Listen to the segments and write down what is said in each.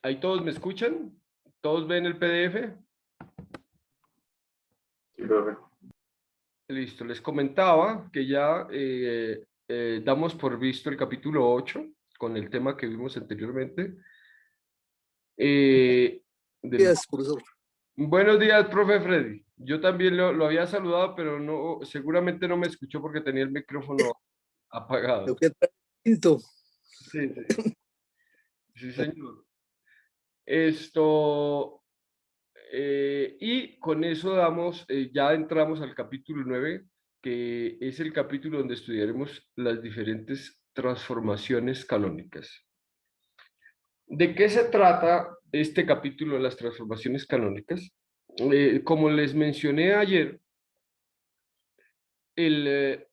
¿Ahí todos me escuchan? ¿Todos ven el PDF? Sí, profe. Listo, les comentaba que ya damos por visto el capítulo 8 con el tema que vimos anteriormente. del- Gracias, profesor. Buenos días, profe Freddy. Yo también lo había saludado, pero no, seguramente no me escuchó porque tenía el micrófono apagado. Lo que trae tinto. Sí, sí, sí, señor. Esto, y con eso damos, ya entramos al capítulo 9, que es el capítulo donde estudiaremos las diferentes transformaciones canónicas. ¿De qué se trata este capítulo de las transformaciones canónicas? Como les mencioné ayer, el,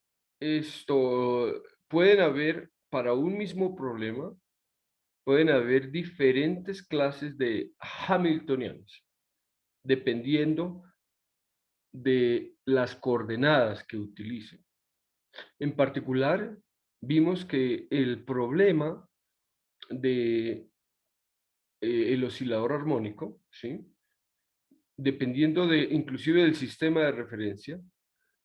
pueden haber para un mismo problema, pueden haber diferentes clases de hamiltonianos, dependiendo de las coordenadas que utilicen. En particular, vimos que el problema de el oscilador armónico, ¿sí? Dependiendo de inclusive del sistema de referencia,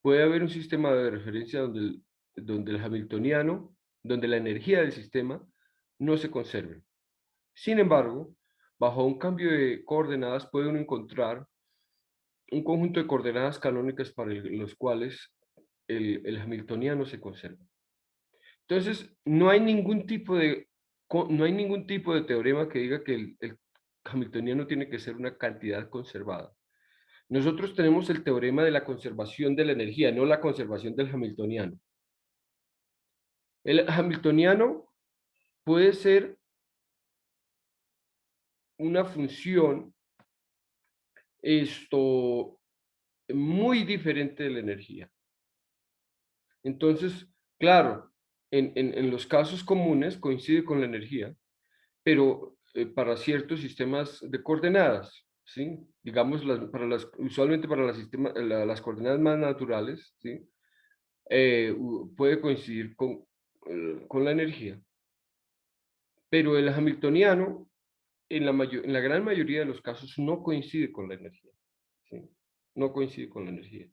puede haber un sistema de referencia donde el hamiltoniano, donde la energía del sistema no se conserve. Sin embargo, bajo un cambio de coordenadas puede uno encontrar un conjunto de coordenadas canónicas para los cuales el hamiltoniano se conserva. Entonces, no hay ningún tipo de teorema que diga que el hamiltoniano tiene que ser una cantidad conservada. Nosotros tenemos el teorema de la conservación de la energía, no la conservación del hamiltoniano. El hamiltoniano puede ser una función muy diferente de la energía. Entonces, claro, en los casos comunes coincide con la energía, pero para ciertos sistemas de coordenadas, ¿sí? Digamos, usualmente para las coordenadas más naturales, ¿sí? Puede coincidir con la energía. Pero el hamiltoniano, en la gran mayoría de los casos, no coincide con la energía, ¿sí? No coincide con la energía.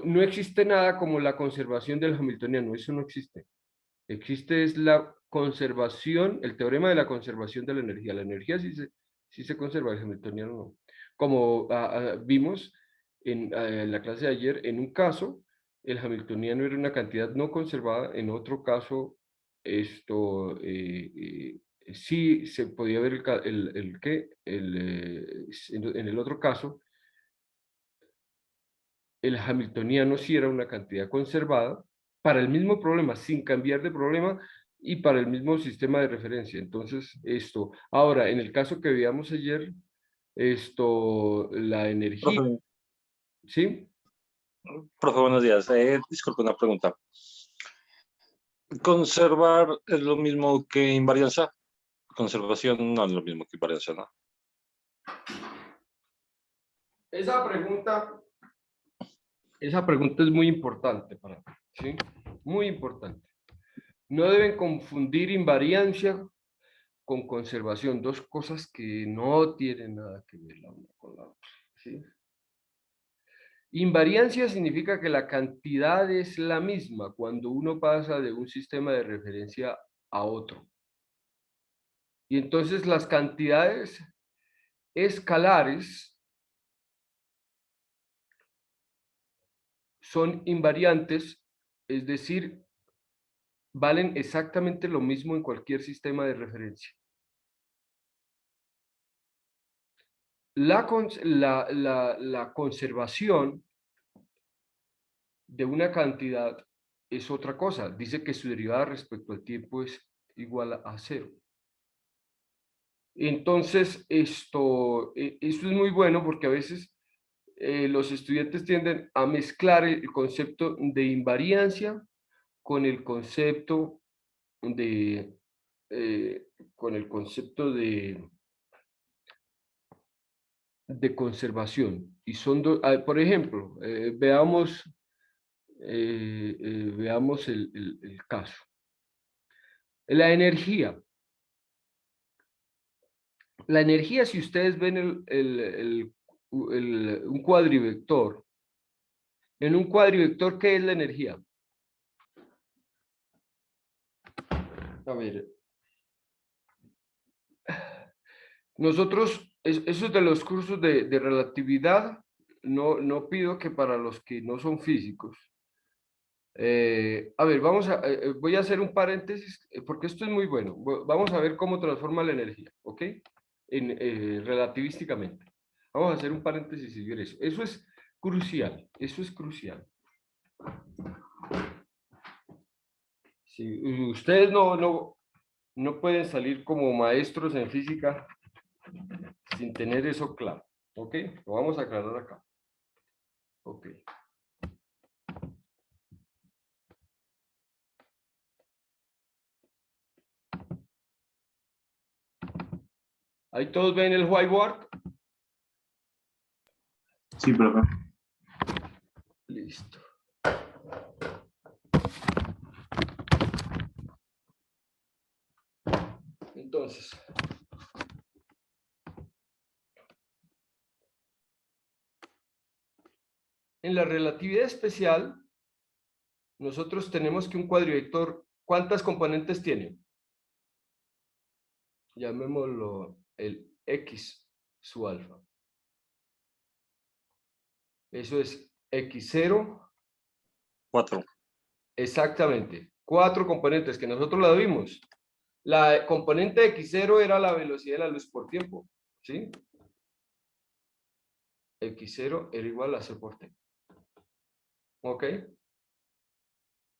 No existe nada como la conservación del hamiltoniano, eso no existe. Existe es la conservación, el teorema de la conservación de la energía. La energía sí se conserva, el hamiltoniano no. Como vimos en la clase de ayer, en un caso, el hamiltoniano era una cantidad no conservada, en otro caso, sí se podía ver en el otro caso, el hamiltoniano sí era una cantidad conservada para el mismo problema, sin cambiar de problema y para el mismo sistema de referencia. Entonces, ahora, en el caso que veíamos ayer, la energía, Profe, ¿sí? profe, buenos días. Disculpe una pregunta. ¿Conservar es lo mismo que invarianza? Conservación no es lo mismo que invarianza, ¿no? Esa pregunta es muy importante para mí, ¿sí? Muy importante. No deben confundir invariancia con conservación, dos cosas que no tienen nada que ver la una con la otra, ¿sí? Invariancia significa que la cantidad es la misma cuando uno pasa de un sistema de referencia a otro. Y entonces las cantidades escalares son invariantes, es decir, valen exactamente lo mismo en cualquier sistema de referencia. La conservación de una cantidad es otra cosa. Dice que su derivada respecto al tiempo es igual a cero. Entonces, esto es muy bueno porque a veces los estudiantes tienden a mezclar el concepto de invariancia con el concepto de, eh, con el concepto de conservación. Y son por ejemplo, veamos el caso. La energía. La energía, si ustedes ven un cuadrivector, en un cuadrivector, ¿qué es la energía? A ver. Nosotros, eso de los cursos de relatividad, no pido que para los que no son físicos. A ver, voy a hacer un paréntesis, porque esto es muy bueno. Vamos a ver cómo transforma la energía, ¿ok? Relativísticamente. Vamos a hacer un paréntesis y ver eso. Eso es crucial, eso es crucial. Si ustedes no pueden salir como maestros en física sin tener eso claro, ¿ok? Lo vamos a aclarar acá. Ok. ¿Ahí todos ven el whiteboard? Sí, profe. Listo. Entonces, en la relatividad especial, nosotros tenemos que un cuadrivector, ¿cuántas componentes tiene? Llamémoslo el X su alfa. Eso es X0. 4. Exactamente. 4 componentes que nosotros la vimos. La componente X0 era la velocidad de la luz por tiempo, ¿sí? X0 era igual a C por T. ¿Ok?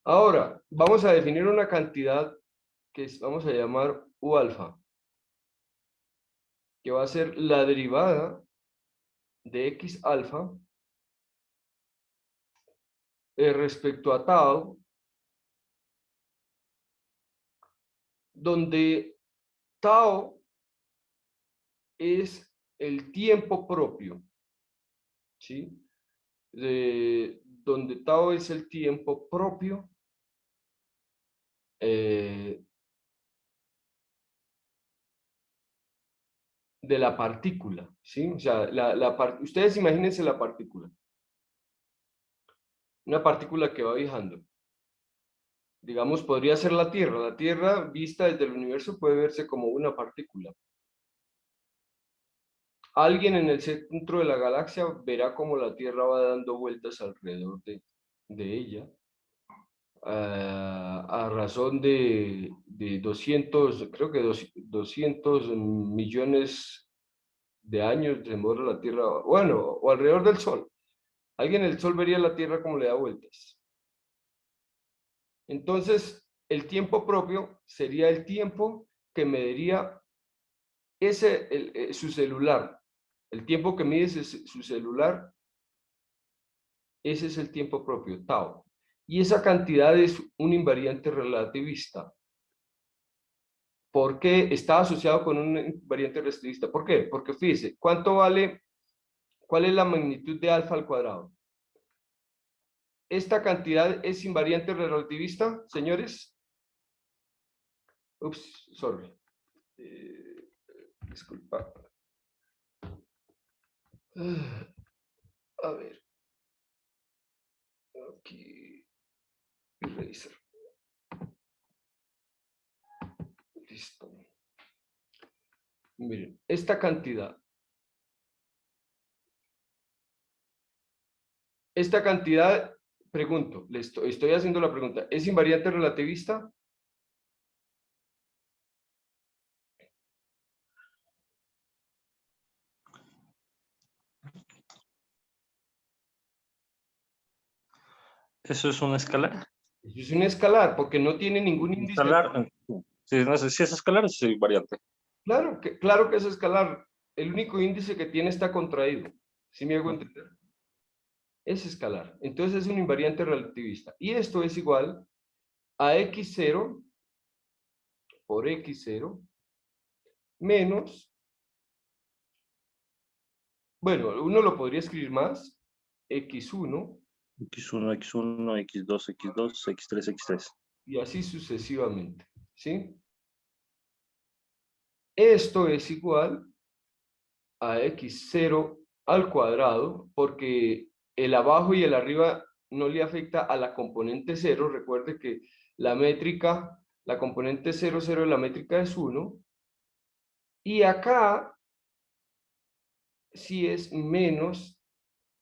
Ahora, vamos a definir una cantidad que vamos a llamar U alfa, que va a ser la derivada de X alfa respecto a tau, donde tau es el tiempo propio, ¿sí? Donde tau es el tiempo propio de la partícula, ¿sí? O sea, ustedes imagínense la partícula. Una partícula que va viajando. Digamos, podría ser la Tierra. La Tierra, vista desde el universo, puede verse como una partícula. Alguien en el centro de la galaxia verá cómo la Tierra va dando vueltas alrededor de ella. A razón de 200, creo que 200 millones de años demora la Tierra, bueno, o alrededor del Sol. Alguien en el Sol vería la Tierra como le da vueltas. Entonces, el tiempo propio sería el tiempo que mediría su celular. El tiempo que mide su celular, ese es el tiempo propio, tau. Y esa cantidad es un invariante relativista. ¿Por qué está asociado con un invariante relativista? ¿Por qué? Porque fíjese, ¿cuál es la magnitud de alfa al cuadrado? ¿Esta cantidad es invariante relativista, señores? Ups, sorry. Disculpa. A ver. Aquí. Eraser. Listo. Miren, esta cantidad. Esta cantidad, pregunto, estoy haciendo la pregunta, ¿es invariante relativista? ¿Eso es una escalar? Es un escalar, porque no tiene ningún índice. Escalar. Si, no sé, si es escalar, es invariante. Claro que es escalar. El único índice que tiene está contraído. ¿Sí me hago entender? Es escalar. Entonces es un invariante relativista. Y esto es igual a x0 por x0 menos, bueno, uno lo podría escribir más, x1 X1, X1, X2, X2, X3, X3. y así sucesivamente. ¿Sí? Esto es igual a x0 al cuadrado, porque el abajo y el arriba no le afecta a la componente 0. Recuerde que la métrica, la componente 0, 0 de la métrica es 1. Y acá sí es menos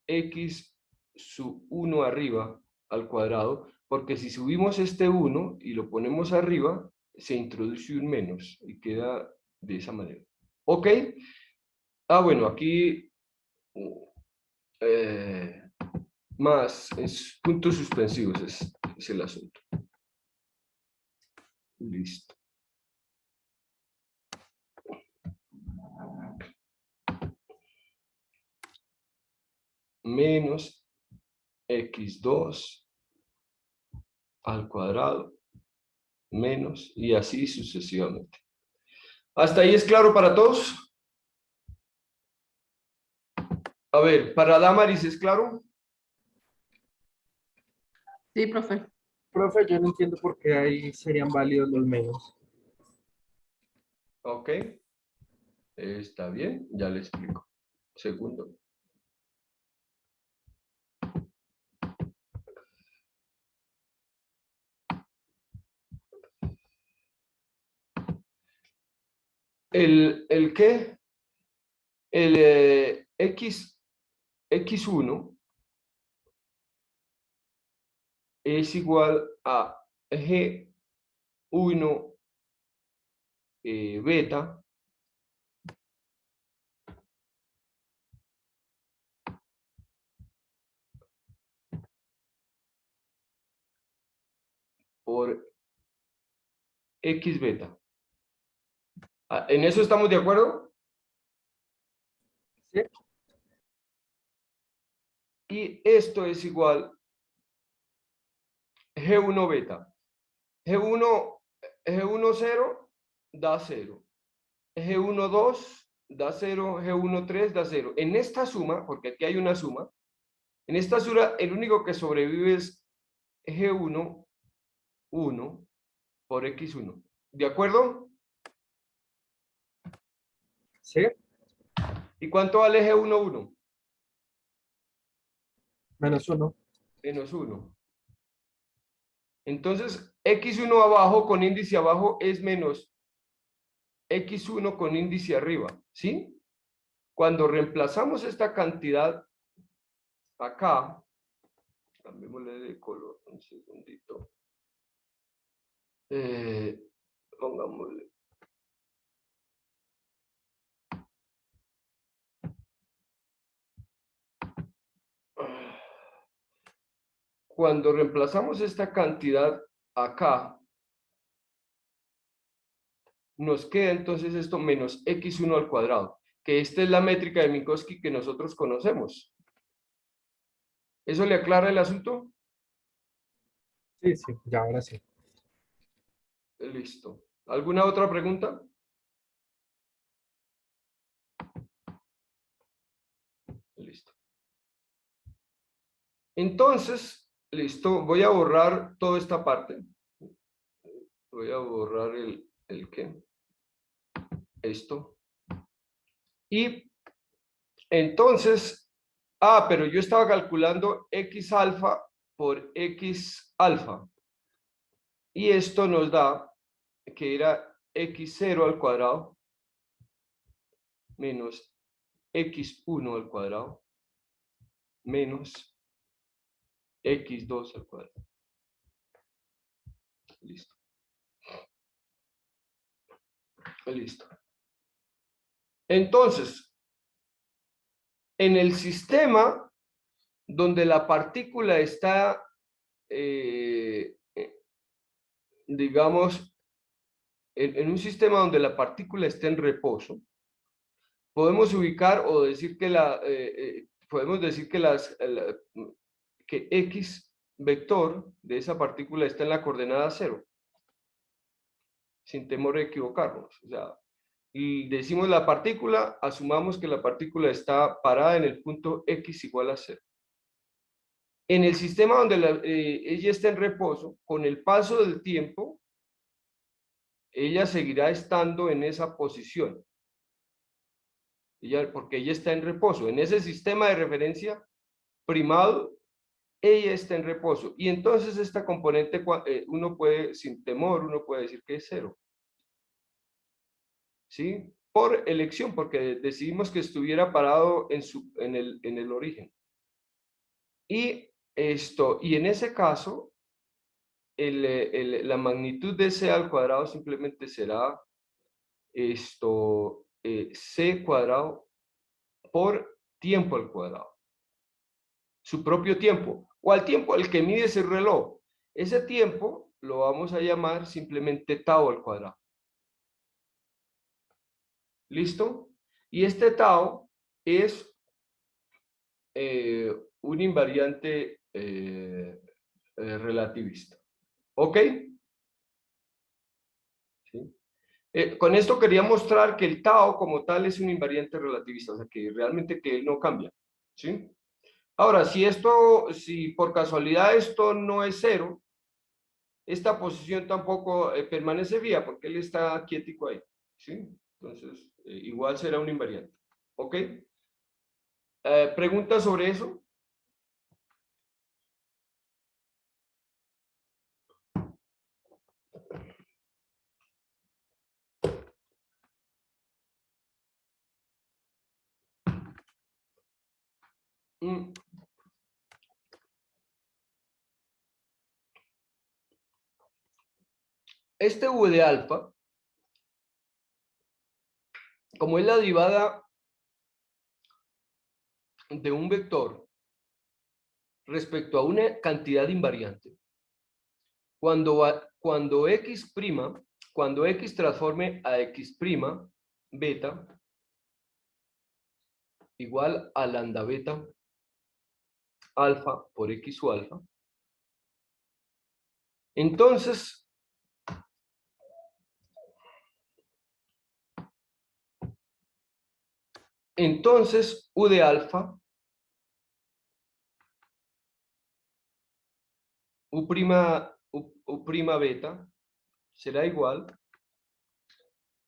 x sub 1 arriba al cuadrado, porque si subimos este 1 y lo ponemos arriba, se introduce un menos y queda de esa manera. ¿Ok? Ah, bueno, aquí más es puntos suspensivos, es el asunto. Listo. Menos x2 al cuadrado menos y así sucesivamente. ¿Hasta ahí es claro para todos? A ver, para Damaris, ¿es claro? Sí, profe. Profe, yo no entiendo por qué ahí serían válidos los menos. Ok. Está bien, ya le explico. Segundo. ¿El qué? El x1 es igual a g1 beta por x beta. ¿En eso estamos de acuerdo? ¿Sí? Y esto es igual G1 beta. G1, G1 0 da 0. G1 2 da 0. G1 3 da 0. En esta suma, porque aquí hay una suma, en esta suma el único que sobrevive es G1 1 por X1. ¿De acuerdo? ¿Sí? ¿Y cuánto vale G1 1? Menos 1. Menos 1. Entonces, X1 abajo con índice abajo es menos X1 con índice arriba, ¿sí? Cuando reemplazamos esta cantidad acá, cambiémosle de color un segundito. Pongámosle. Cuando reemplazamos esta cantidad acá, nos queda entonces esto menos x1 al cuadrado, que esta es la métrica de Minkowski que nosotros conocemos. ¿Eso le aclara el asunto? Sí, sí, ya ahora sí. Listo. ¿Alguna otra pregunta? Listo. Entonces, listo, voy a borrar toda esta parte. Voy a borrar el qué. Esto. Y entonces, pero yo estaba calculando x alfa por x alfa. Y esto nos da que era x0 al cuadrado menos x1 al cuadrado menos x2 al cuadrado. Listo. Listo. Entonces, en el sistema donde la partícula está, digamos, en un sistema donde la partícula está en reposo, podemos ubicar o decir que podemos decir que que x vector de esa partícula está en la coordenada 0, sin temor a equivocarnos. O sea, y decimos la partícula, asumamos que la partícula está parada en el punto x igual a 0. En el sistema donde ella está en reposo, con el paso del tiempo, ella seguirá estando en esa posición. porque ella está en reposo. En ese sistema de referencia primado, ella está en reposo. Y entonces esta componente, uno puede, sin temor, uno puede decir que es 0. ¿Sí? Por elección, porque decidimos que estuviera parado en el origen. Y en ese caso, la magnitud de C al cuadrado simplemente será C cuadrado por tiempo al cuadrado. Su propio tiempo, o al tiempo al que mide ese reloj. Ese tiempo lo vamos a llamar simplemente tau al cuadrado. ¿Listo? Y este tau es un invariante relativista. ¿Ok? ¿Sí? Con esto quería mostrar que el tau como tal es un invariante relativista, o sea que realmente que él no cambia. ¿Sí? Ahora, si por casualidad esto no es 0, esta posición tampoco permanece fija porque él está quietico ahí. ¿Sí? Entonces, igual será un invariante. ¿Ok? ¿Preguntas sobre eso? Este U de alfa, como es la derivada de un vector respecto a una cantidad invariante, cuando x transforme a x' beta igual a lambda beta alfa por x u alfa, entonces U de alfa, U prima beta será igual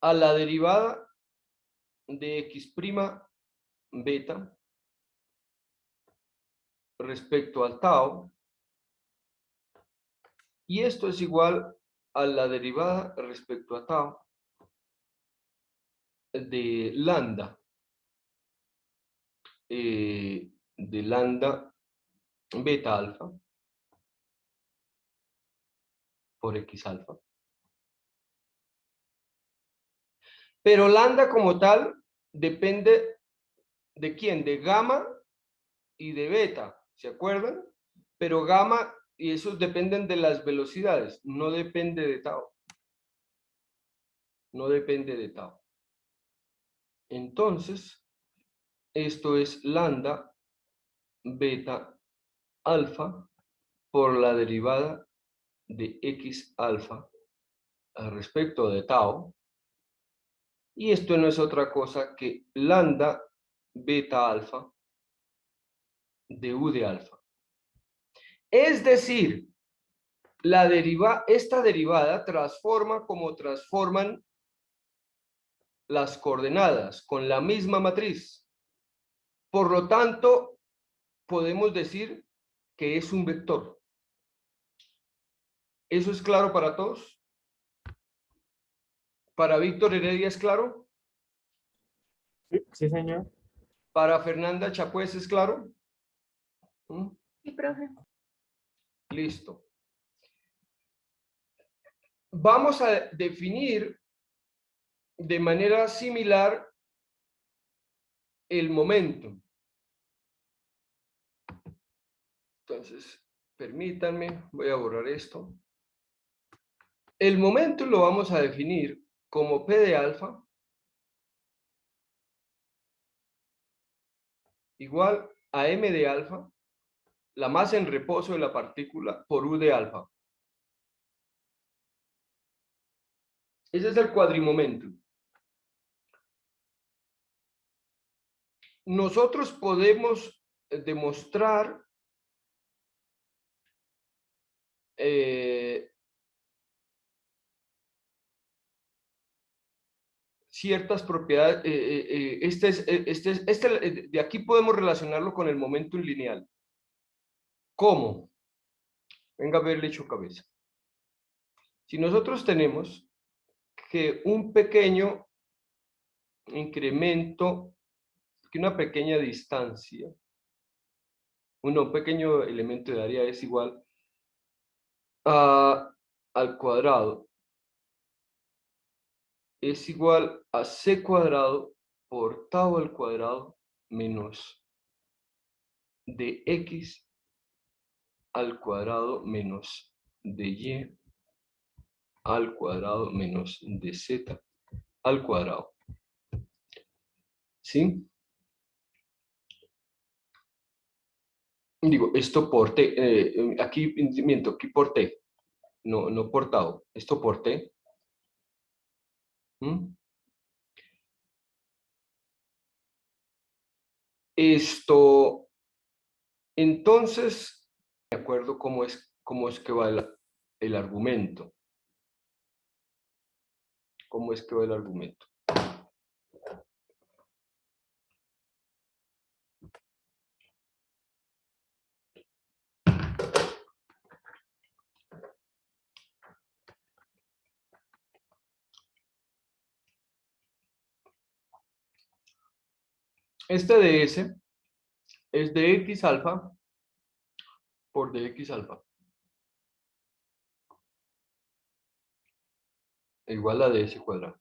a la derivada de x' beta respecto al tau, y esto es igual a la derivada respecto a tau de lambda beta alfa por x alfa. Pero lambda como tal depende de quién, de gamma y de beta, ¿se acuerdan? Pero gamma y esos dependen de las velocidades, no depende de tau. No depende de tau. Entonces, esto es lambda beta alfa por la derivada de x alfa respecto de tau. Y esto no es otra cosa que lambda beta alfa de U de alfa. Es decir, esta derivada transforma como transforman las coordenadas con la misma matriz. Por lo tanto, podemos decir que es un vector. ¿Eso es claro para todos? ¿Para Víctor Heredia es claro? Sí, señor. ¿Para Fernanda Chapués es claro? Sí, profe. Listo. Vamos a definir de manera similar el momento. Entonces, permítanme, voy a borrar esto. El momento lo vamos a definir como P de alfa igual a M de alfa, la masa en reposo de la partícula, por U de alfa. Ese es el cuadrimomento. Nosotros podemos demostrar ciertas propiedades. De aquí podemos relacionarlo con el momentum lineal. ¿Cómo? Venga a ver el hecho cabeza. Si nosotros tenemos que un pequeño incremento, que una pequeña distancia, un pequeño elemento de área es igual al cuadrado, es igual a c cuadrado por tau al cuadrado menos dx al cuadrado menos dy al cuadrado menos dz al cuadrado. ¿Sí? Digo, esto por t, aquí miento, aquí por t, no por tau, esto por t. ¿Mm? Esto, entonces, de acuerdo cómo es que va el argumento. ¿Cómo es que va el argumento? Este ds es de x alfa por dx alfa igual a ds cuadrado.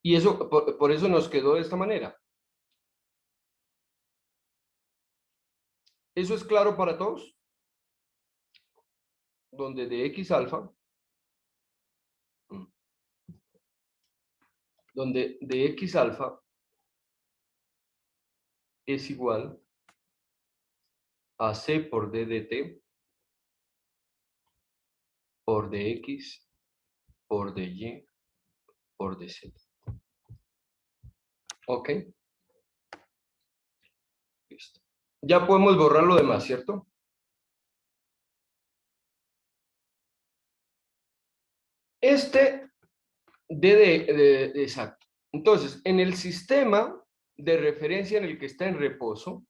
Y eso, por eso nos quedó de esta manera. ¿Eso es claro para todos? Donde dx alfa, donde dx alfa es igual a c por d de t por dx por dy por dz. ¿Ok? Listo. Ya podemos borrar lo demás, ¿cierto? Este exacto. Entonces, en el sistema de referencia en el que está en reposo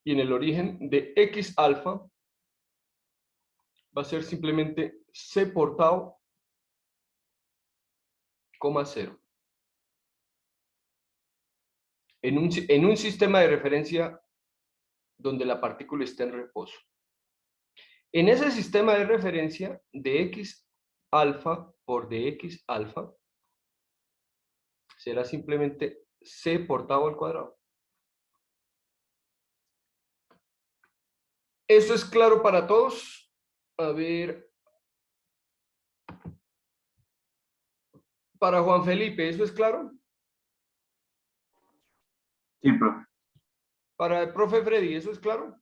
y en el origen de x alfa va a ser simplemente c por tau, 0. En un sistema de referencia donde la partícula está en reposo. En ese sistema de referencia de x alfa por dx alfa será simplemente c por tau al cuadrado. ¿Eso es claro para todos? A ver. Para Juan Felipe, ¿eso es claro? Sí, profe. Para el profe Freddy, ¿eso es claro?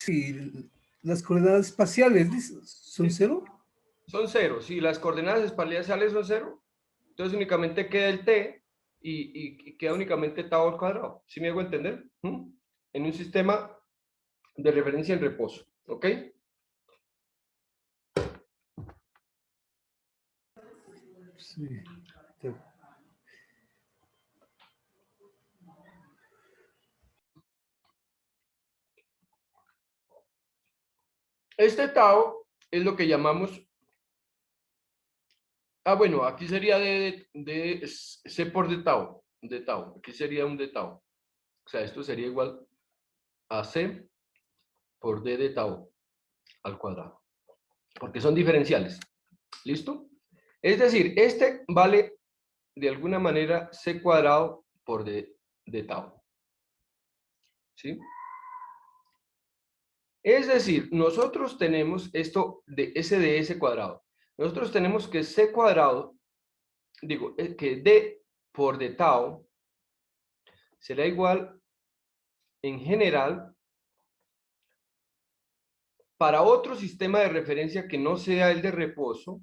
Sí, las coordenadas espaciales son 0. Son 0. Si las coordenadas espaciales son 0, entonces únicamente queda el t y queda únicamente tau al cuadrado. ¿Sí me hago entender? En un sistema de referencia en reposo. ¿Ok? Sí. Este tau es lo que llamamos. Bueno, aquí sería de c por de tau. Aquí sería un de tau. O sea, esto sería igual a c por d de tau al cuadrado. Porque son diferenciales. ¿Listo? Es decir, este vale de alguna manera c cuadrado por d de tau. ¿Sí? Es decir, nosotros tenemos esto de s de s cuadrado. Nosotros tenemos que c cuadrado, digo, que d por d tau será igual en general para otro sistema de referencia que no sea el de reposo,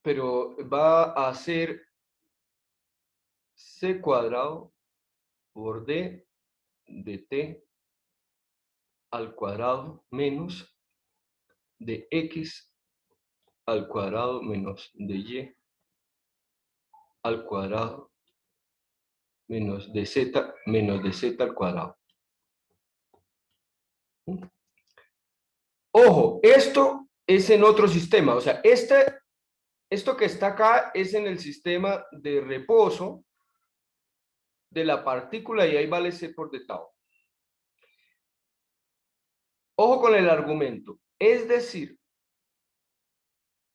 pero va a ser c cuadrado por d de t al cuadrado menos de x al cuadrado menos de y al cuadrado menos de z al cuadrado. Ojo, esto es en otro sistema, o sea, esto que está acá es en el sistema de reposo de la partícula y ahí vale c por d tau. Ojo con el argumento, es decir,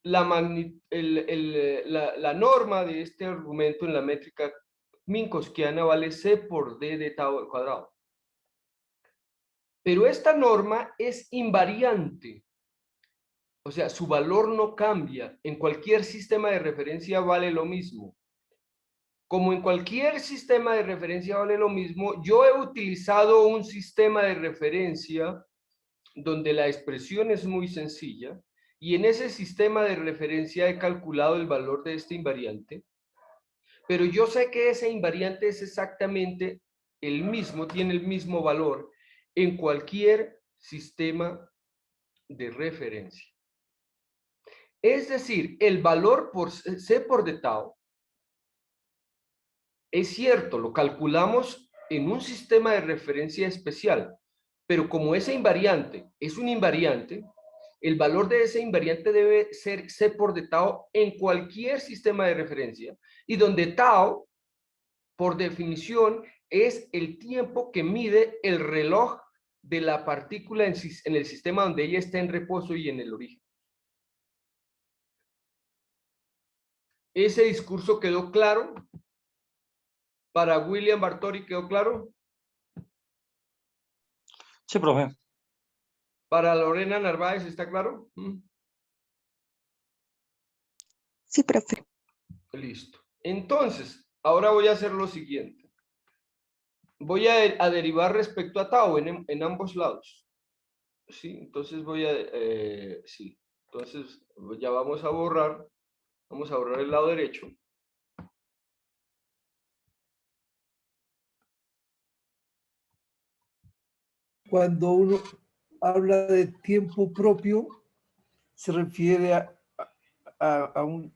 la norma de este argumento en la métrica minkowskiana vale c por d de tau al cuadrado. Pero esta norma es invariante. O sea, su valor no cambia. En cualquier sistema de referencia vale lo mismo. Como en cualquier sistema de referencia vale lo mismo, yo he utilizado un sistema de referencia donde la expresión es muy sencilla y en ese sistema de referencia he calculado el valor de este invariante, pero yo sé que ese invariante es exactamente el mismo, tiene el mismo valor en cualquier sistema de referencia. Es decir, el valor por C por d tau es cierto, lo calculamos en un sistema de referencia especial, pero como ese invariante es un invariante, el valor de ese invariante debe ser C por d tau en cualquier sistema de referencia, y donde tau, por definición, es el tiempo que mide el reloj de la partícula en el sistema donde ella está en reposo y en el origen. ¿Ese discurso quedó claro? ¿Para William Bartori quedó claro? Sí, profe. ¿Para Lorena Narváez está claro? Sí, profe. Listo. Entonces, ahora voy a hacer lo siguiente. Voy a derivar respecto a tau en ambos lados. ¿Sí? Entonces voy a... sí. Entonces ya vamos a borrar el lado derecho. Cuando uno habla de tiempo propio, se refiere a un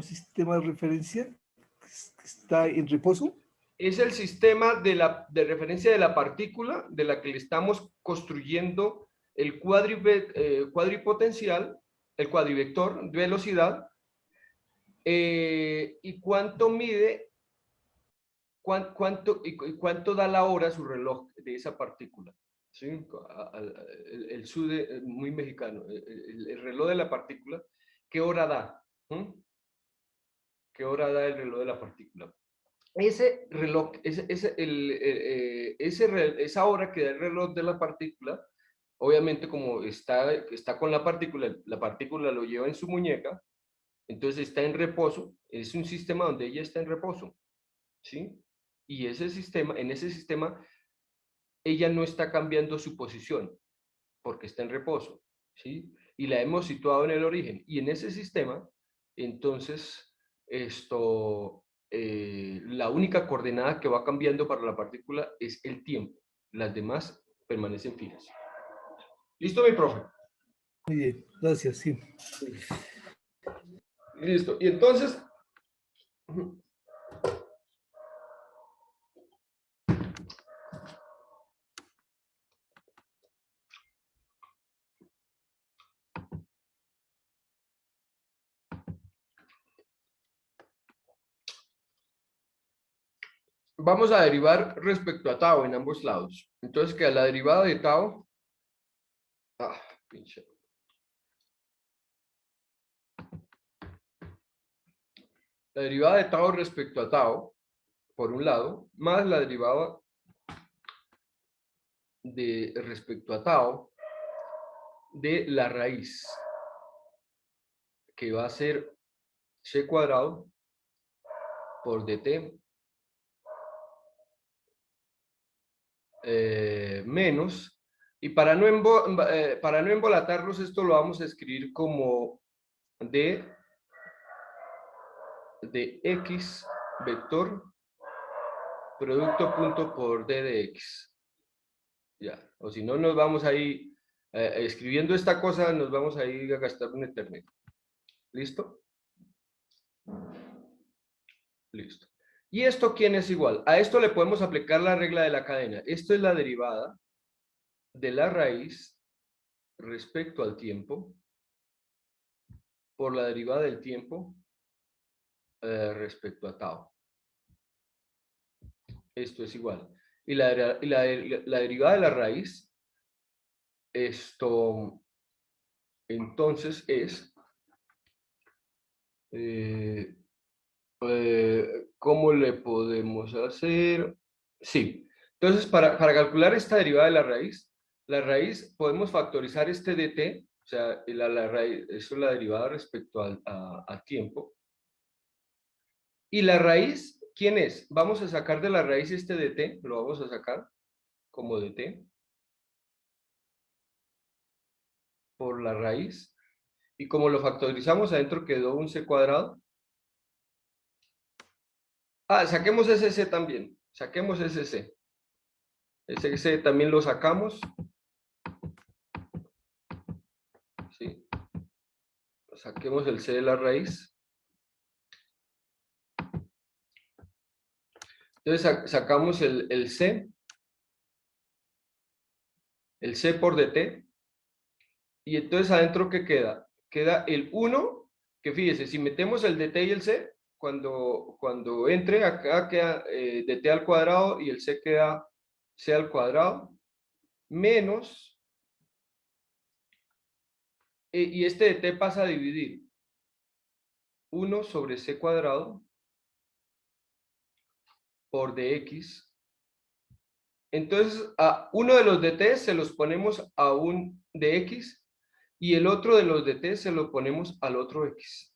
sistema de referencia que está en reposo. Es el sistema de referencia de la partícula de la que le estamos construyendo el cuadripotencial, el cuadrivector de velocidad, y cuánto mide, cuánto da la hora su reloj de esa partícula. ¿Sí? El SUDE muy mexicano, el reloj de la partícula, ¿qué hora da? ¿Qué hora da el reloj de la partícula? Ese reloj, esa hora que da el reloj de la partícula, obviamente como está con la partícula lo lleva en su muñeca, entonces está en reposo, es un sistema donde ella está en reposo, ¿sí? Y en ese sistema, ella no está cambiando su posición, porque está en reposo, ¿sí? Y la hemos situado en el origen, y en ese sistema, entonces, la única coordenada que va cambiando para la partícula es el tiempo. Las demás permanecen fijas. ¿Listo, mi profe? Muy bien, gracias, sí. Listo. Y entonces... vamos a derivar respecto a tau en ambos lados. Entonces queda la derivada de tau. Pinche. La derivada de tau respecto a tau, por un lado, más la derivada de respecto a tau de la raíz, que va a ser c cuadrado por dt menos, y para no embolatarlos, esto lo vamos a escribir como d de x vector producto punto por d de x. Ya, O si no, nos vamos ahí, escribiendo esta cosa, nos vamos a ir a gastar un eternidad. ¿Listo? Listo. ¿Y esto quién es igual? A esto le podemos aplicar la regla de la cadena. Esto es la derivada de la raíz respecto al tiempo por la derivada del tiempo respecto a tau. Esto es igual. Y la derivada de la raíz, esto entonces es, ¿cómo le podemos hacer? Sí. Entonces, para calcular esta derivada de la raíz podemos factorizar este dt, o sea, la raíz, eso es la derivada respecto al tiempo. Y la raíz, ¿quién es? Vamos a sacar de la raíz este dt, lo vamos a sacar como dt por la raíz. Y como lo factorizamos, adentro quedó un c cuadrado. Ah, saquemos ese c también. Saquemos ese c. Ese c también lo sacamos. Sí. Saquemos el c de la raíz. Entonces sacamos el c. El c por dt. Y entonces adentro, ¿qué queda? Queda el 1, que fíjese, si metemos el dt y el c, cuando entre acá queda dt al cuadrado y el c queda c al cuadrado, menos, y este dt pasa a dividir 1 sobre c cuadrado por dx. Entonces, a uno de los dt se los ponemos a un dx y el otro de los dt se lo ponemos al otro x.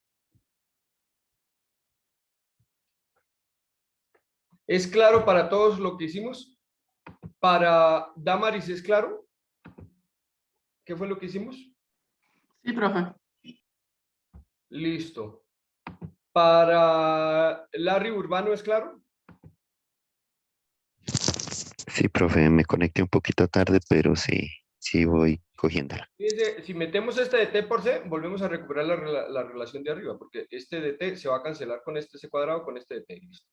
¿Es claro para todos lo que hicimos? Para Damaris, ¿es claro? ¿Qué fue lo que hicimos? Sí, profe. Listo. Para Larry Urbano, ¿es claro? Sí, profe, me conecté un poquito tarde, pero sí voy cogiéndola. Fíjense, si metemos este dt por c, volvemos a recuperar la relación de arriba, porque este dt se va a cancelar con este c cuadrado, con este dt. Listo.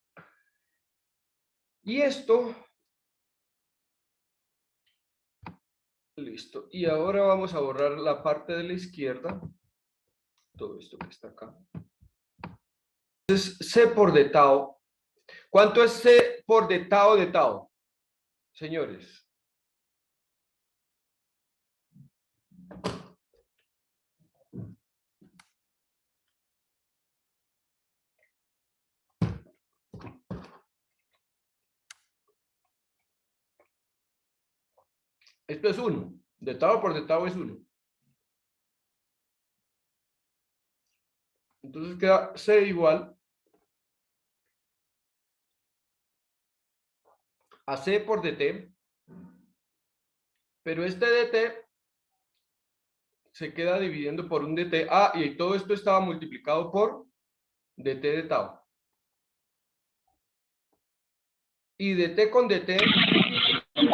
Y esto, listo. Y ahora vamos a borrar la parte de la izquierda, todo esto que está acá. Entonces, c por d tau. ¿Cuánto es c por d tau de tau? Señores. Esto es 1. De tau por de tau es 1. Entonces queda c igual a c por dt. Pero este dt se queda dividiendo por un dt. Ah, y todo esto estaba multiplicado por dt de tau. Y dt con dt. Por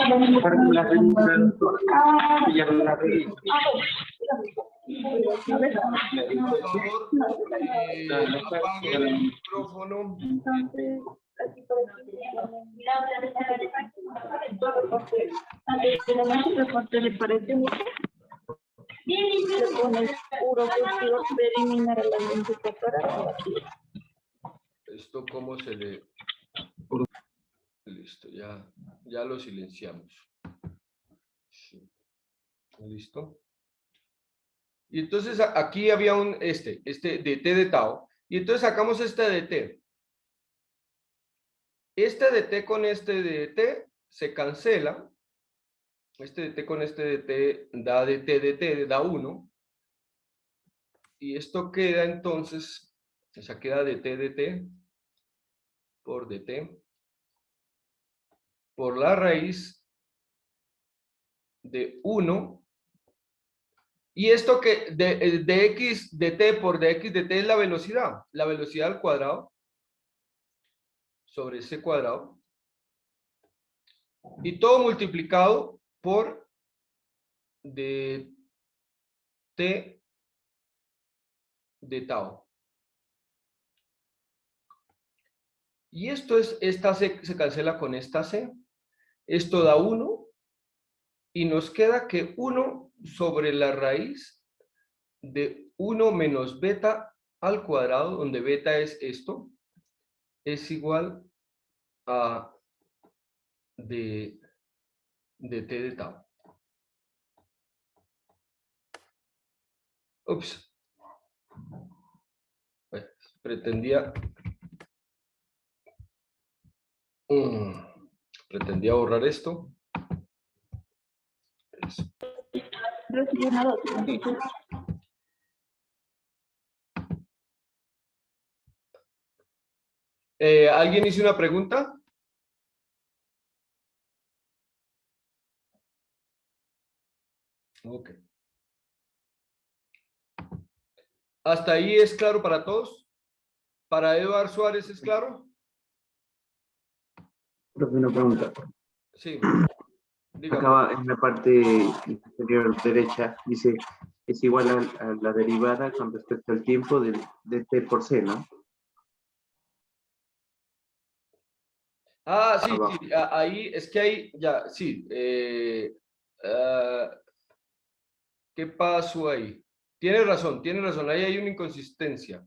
favor, apaguen el micrófono. ¿Le parece mucho? Le pones puro cultivo preliminar a la multiplicadora. Esto cómo se le... Listo, ya lo silenciamos. Sí. ¿Listo? Y entonces aquí había este dt de tau. Y entonces sacamos este dt. Este dt con este dt se cancela. Este dt con este dt da dt, da 1. Y esto queda entonces, o sea, queda dt por dt por la raíz de 1. Y esto que dx dt por dx dt es la velocidad al cuadrado sobre c cuadrado. Y todo multiplicado por de t de tau. Y esta c se cancela con esta c. Esto da 1 y nos queda que 1 sobre la raíz de 1 menos beta al cuadrado, donde beta es esto, es igual a de t de tau. Ups. Bueno, pretendía borrar esto. Recibí una dos. ¿Alguien hizo una pregunta? Ok. ¿Hasta ahí es claro para todos? ¿Para Eduardo Suárez es claro? Profe, una pregunta. Sí. Dígame. Acaba en la parte inferior derecha, dice, es igual a la derivada con respecto al tiempo de t por c, ¿no? Ah, sí, Abajo. sí, ahí, es que ahí, ya, sí. ¿Qué pasó ahí? Tiene razón, ahí hay una inconsistencia.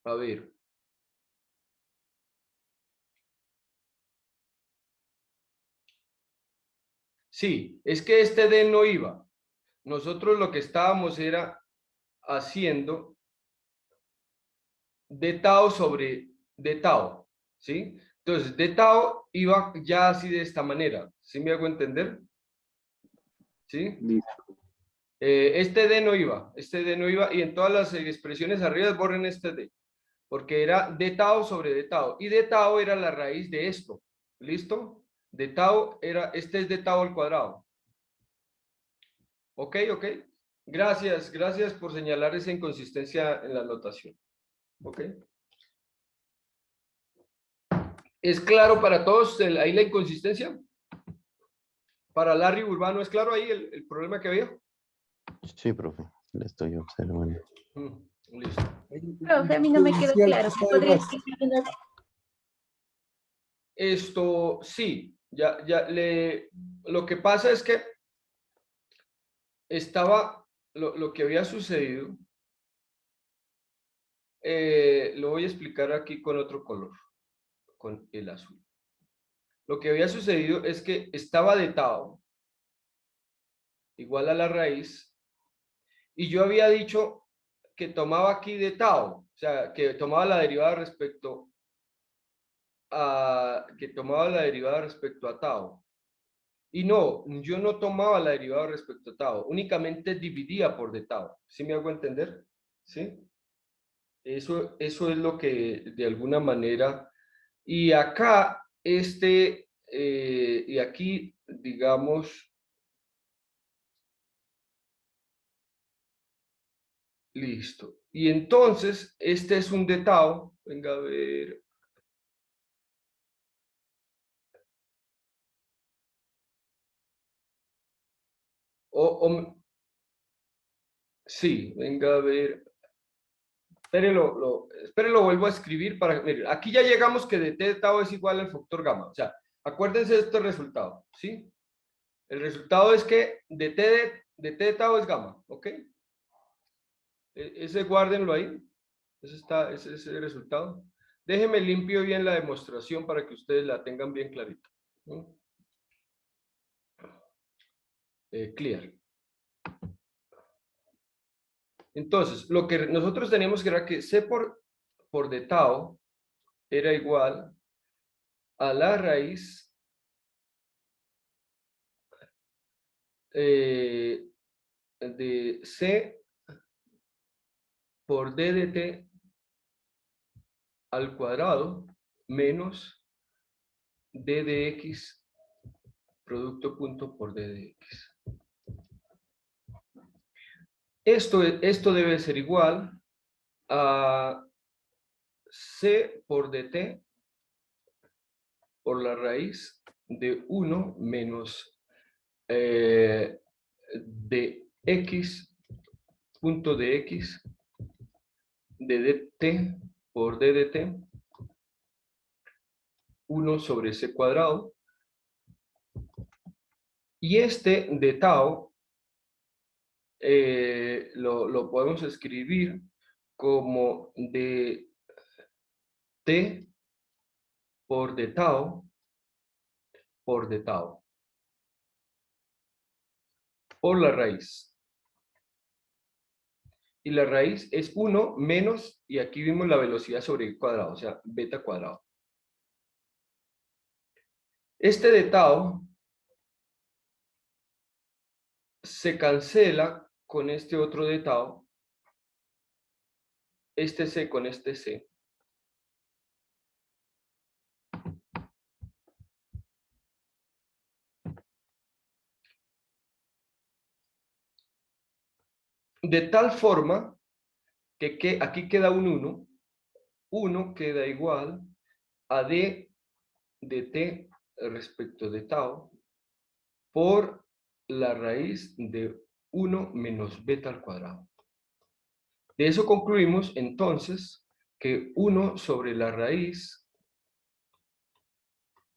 A ver. Sí, es que este D no iba. Nosotros lo que estábamos era haciendo de tau sobre de tau, ¿sí? Entonces, de tau iba ya así de esta manera. ¿Sí me hago entender? ¿Sí? Listo. Este D no iba, y en todas las expresiones arriba borren este D, porque era de tau sobre de tau, y de tau era la raíz de esto, ¿listo? De tau era, este es de tau al cuadrado. Ok, ok. Gracias por señalar esa inconsistencia en la notación. Ok. ¿Es claro para todos ahí la inconsistencia? ¿Para Larry Urbano es claro ahí el problema que había? Sí, profe, le estoy observando. Listo. Profe, a mí no me quedó claro. ¿Podría explicarlo? Esto, sí, lo que pasa es que lo que había sucedido, lo voy a explicar aquí con otro color, con el azul. Lo que había sucedido es que estaba de tau igual a la raíz, y yo había dicho que tomaba aquí de tau, o sea, que tomaba la derivada respecto a tau. Y no, yo no tomaba la derivada respecto a tau, únicamente dividía por de tau. ¿Sí me hago entender? ¿Sí? Eso es lo que de alguna manera... Y acá, y aquí, digamos, listo. Y entonces, este es un de tau. Venga a ver. Sí, venga a ver. Espere, lo vuelvo a escribir para... Mire, aquí ya llegamos que de t de tau es igual al factor gamma. O sea, acuérdense de este resultado, ¿sí? El resultado es que de t de tau es gamma, ¿ok? Ese guárdenlo ahí. Ese es el resultado. Déjenme limpio bien la demostración para que ustedes la tengan bien clarita. ¿No? Clear. Entonces, lo que nosotros teníamos que era que c por de tau era igual a la raíz de c por d de t al cuadrado menos d de x producto punto por d de x. Esto debe ser igual a c por dt por la raíz de 1 menos de x punto de x de dt por d dt 1 sobre c cuadrado. Y este de tau lo podemos escribir como de t por de tau por de tau por la raíz. Y la raíz es 1 menos, y aquí vimos la velocidad sobre el cuadrado, o sea, beta cuadrado. Este de tau se cancela con este otro de tau, este c con este c. De tal forma que aquí queda un 1, 1 queda igual a d de t respecto de tau por la raíz de 1 menos beta al cuadrado. De eso concluimos entonces que 1 sobre la raíz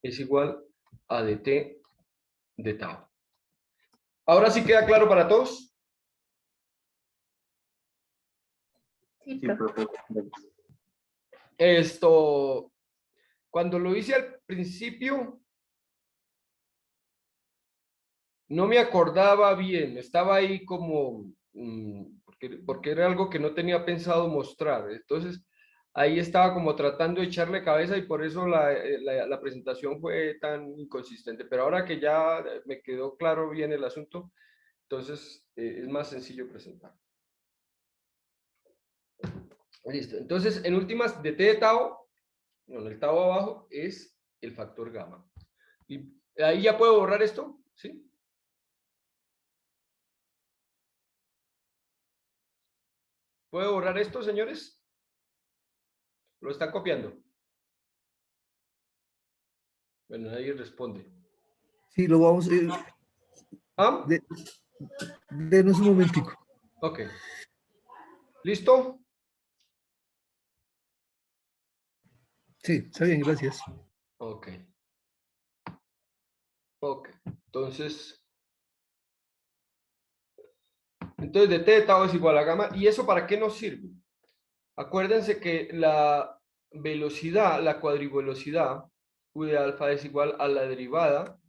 es igual a dt de tau. ¿Ahora sí queda claro para todos? Sí, Sí, profe. profe. Esto, cuando lo hice al principio, no me acordaba bien, estaba ahí como, porque era algo que no tenía pensado mostrar. Entonces, ahí estaba como tratando de echarle cabeza y por eso la presentación fue tan inconsistente. Pero ahora que ya me quedó claro bien el asunto, entonces es más sencillo presentar. Listo. Entonces, en últimas, de t de tau, bueno, el tau abajo es el factor gamma. Y ahí ya puedo borrar esto, ¿sí? ¿Puedo borrar esto, señores? ¿Lo están copiando? Bueno, nadie responde. Sí, lo vamos ¿Ah? denos un momentico. Ok. ¿Listo? Sí, está bien, gracias. Ok. Ok. Entonces de t de tau es igual a gamma. ¿Y eso para qué nos sirve? Acuérdense que la velocidad, la cuadrivelocidad, u de alfa es igual a la derivada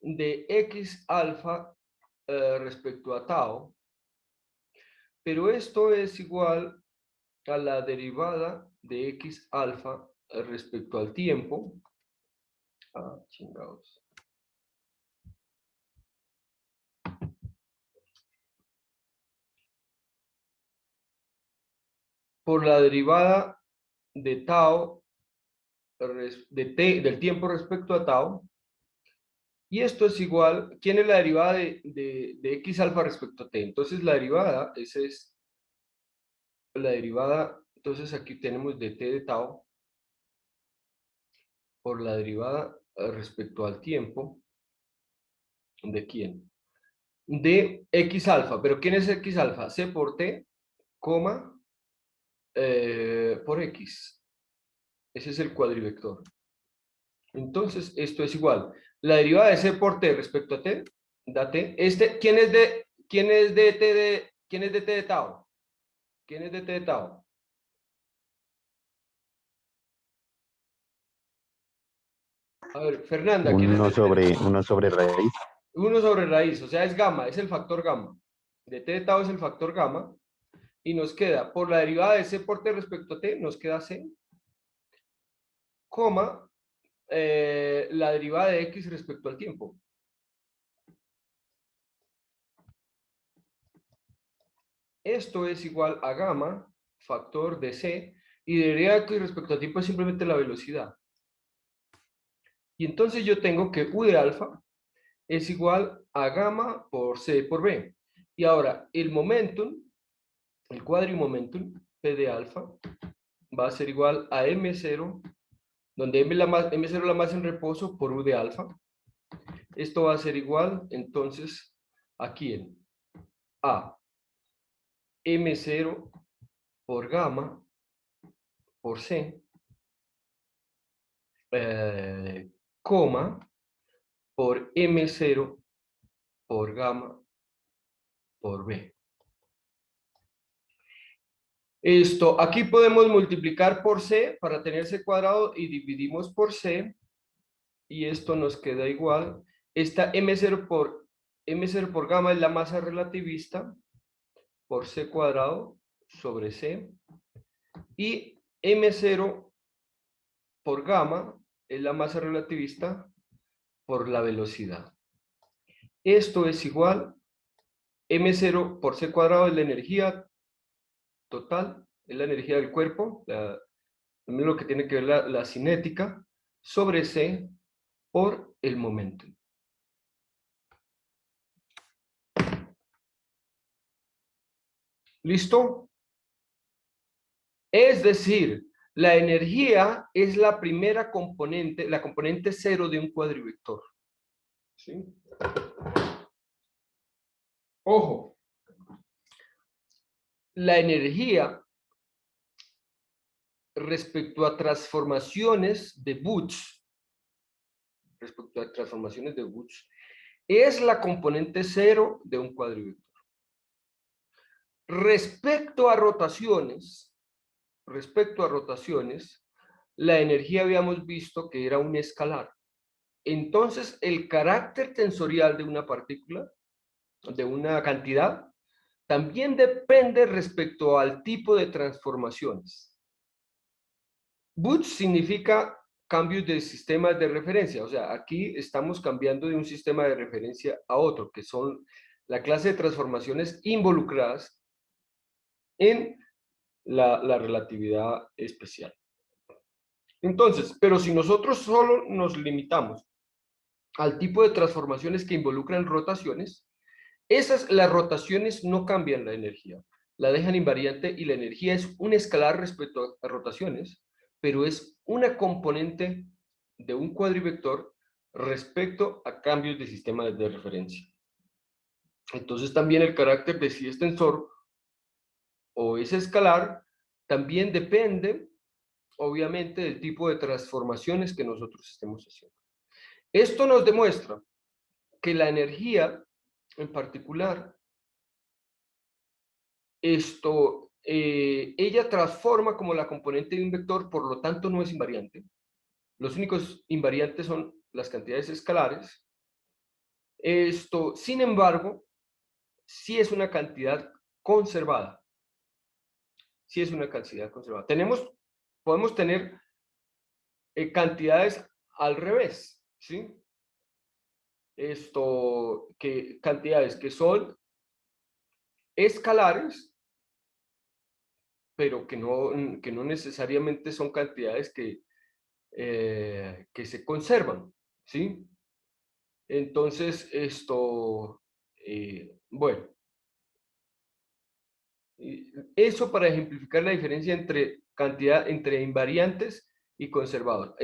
de x alfa respecto a tau. Pero esto es igual a la derivada de x alfa respecto al tiempo. Ah, chingados. Por la derivada de tau, del tiempo respecto a tau. Y esto es igual, ¿quién es la derivada de x alfa respecto a t? Entonces la derivada, esa es la derivada, entonces aquí tenemos de t de tau por la derivada respecto al tiempo. ¿De quién? De x alfa. ¿Pero quién es x alfa? C por t, coma, por x. Ese es el cuadrivector. Entonces, esto es igual. La derivada de c por t respecto a t, da t. ¿Quién es de t de tau? ¿Quién es de t de tau? A ver, Fernanda, ¿quién es de t de tau? 1 sobre raíz. 1 sobre raíz, o sea, es gamma, es el factor gamma. De t de tau es el factor gamma. Y nos queda, por la derivada de c por t respecto a t, nos queda c, coma, la derivada de x respecto al tiempo. Esto es igual a gamma, factor de c, y derivada de x respecto al tiempo es simplemente la velocidad. Y entonces yo tengo que u de alfa es igual a gamma por c por b. Y ahora, el momentum, el cuadrimomentum, p de alfa, va a ser igual a m0, donde m0 es la masa en reposo por u de alfa. Esto va a ser igual, entonces, ¿A quién? A M0 por gamma por C, coma, por M0 por gamma por B. Esto, aquí podemos multiplicar por C para tener C cuadrado y dividimos por C y esto nos queda igual. Esta M0 por gamma es la masa relativista por C cuadrado sobre C y M0 por gamma es la masa relativista por la velocidad. Esto es igual, M0 por C cuadrado es la energía total, es la energía del cuerpo, lo que tiene que ver la cinética, sobre C por el momento. ¿Listo? Es decir, la energía es la primera componente, la componente cero de un cuadrivector. ¿Sí? Ojo, la energía respecto a transformaciones de Butch, es la componente cero de un cuadrivector. Respecto a rotaciones, la energía habíamos visto que era un escalar. Entonces, el carácter tensorial de una partícula, de una cantidad, también depende respecto al tipo de transformaciones. Butch significa cambios de sistemas de referencia, o sea, aquí estamos cambiando de un sistema de referencia a otro, que son la clase de transformaciones involucradas en la relatividad especial. Entonces, pero si nosotros solo nos limitamos al tipo de transformaciones que involucran rotaciones, las rotaciones no cambian la energía, la dejan invariante y la energía es un escalar respecto a rotaciones, pero es una componente de un cuadrivector respecto a cambios de sistema de referencia. Entonces también el carácter de si es tensor o es escalar también depende, obviamente, del tipo de transformaciones que nosotros estemos haciendo. Esto nos demuestra que la energía, en particular, ella transforma como la componente de un vector, por lo tanto no es invariante. Los únicos invariantes son las cantidades escalares. Sin embargo, sí es una cantidad conservada. Sí es una cantidad conservada. Podemos tener cantidades al revés, ¿sí? Cantidades que son escalares, pero que no necesariamente son cantidades que se conservan, ¿sí? Entonces, bueno, eso para ejemplificar la diferencia entre invariantes y conservador.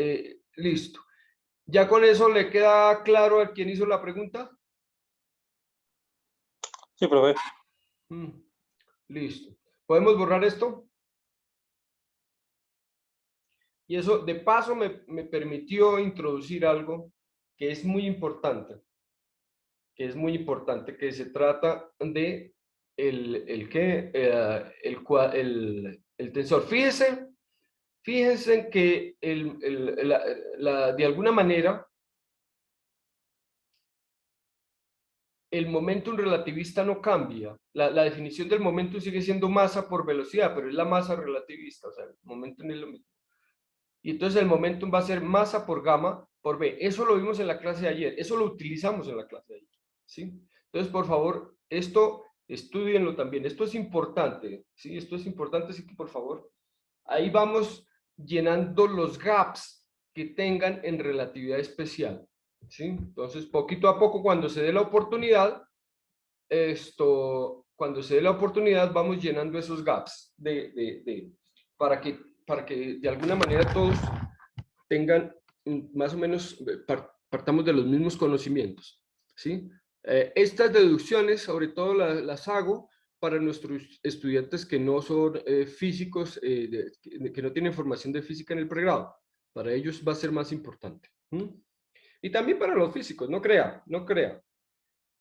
Listo. ¿Ya con eso le queda claro a quien hizo la pregunta? Sí, profe. Listo. ¿Podemos borrar esto? Y eso, de paso, me permitió introducir algo que es muy importante. Que se trata de el tensor. Fíjense que de alguna manera el momentum relativista no cambia. La definición del momentum sigue siendo masa por velocidad, pero es la masa relativista, o sea, el momentum es lo mismo. Y entonces el momentum va a ser masa por gamma por B. Eso lo vimos en la clase de ayer, eso lo utilizamos en la clase de ayer, ¿sí? Entonces, por favor, esto estudienlo también. Esto es importante, ¿sí? Esto es importante, así que por favor, ahí vamos llenando los gaps que tengan en relatividad especial, ¿sí? Entonces, poquito a poco, cuando se dé la oportunidad, vamos llenando esos gaps para que de alguna manera todos tengan más o menos, partamos de los mismos conocimientos, ¿sí? Estas deducciones, sobre todo las hago para nuestros estudiantes que no son físicos, que no tienen formación de física en el pregrado. Para ellos va a ser más importante. Y también para los físicos, no crea, no crea.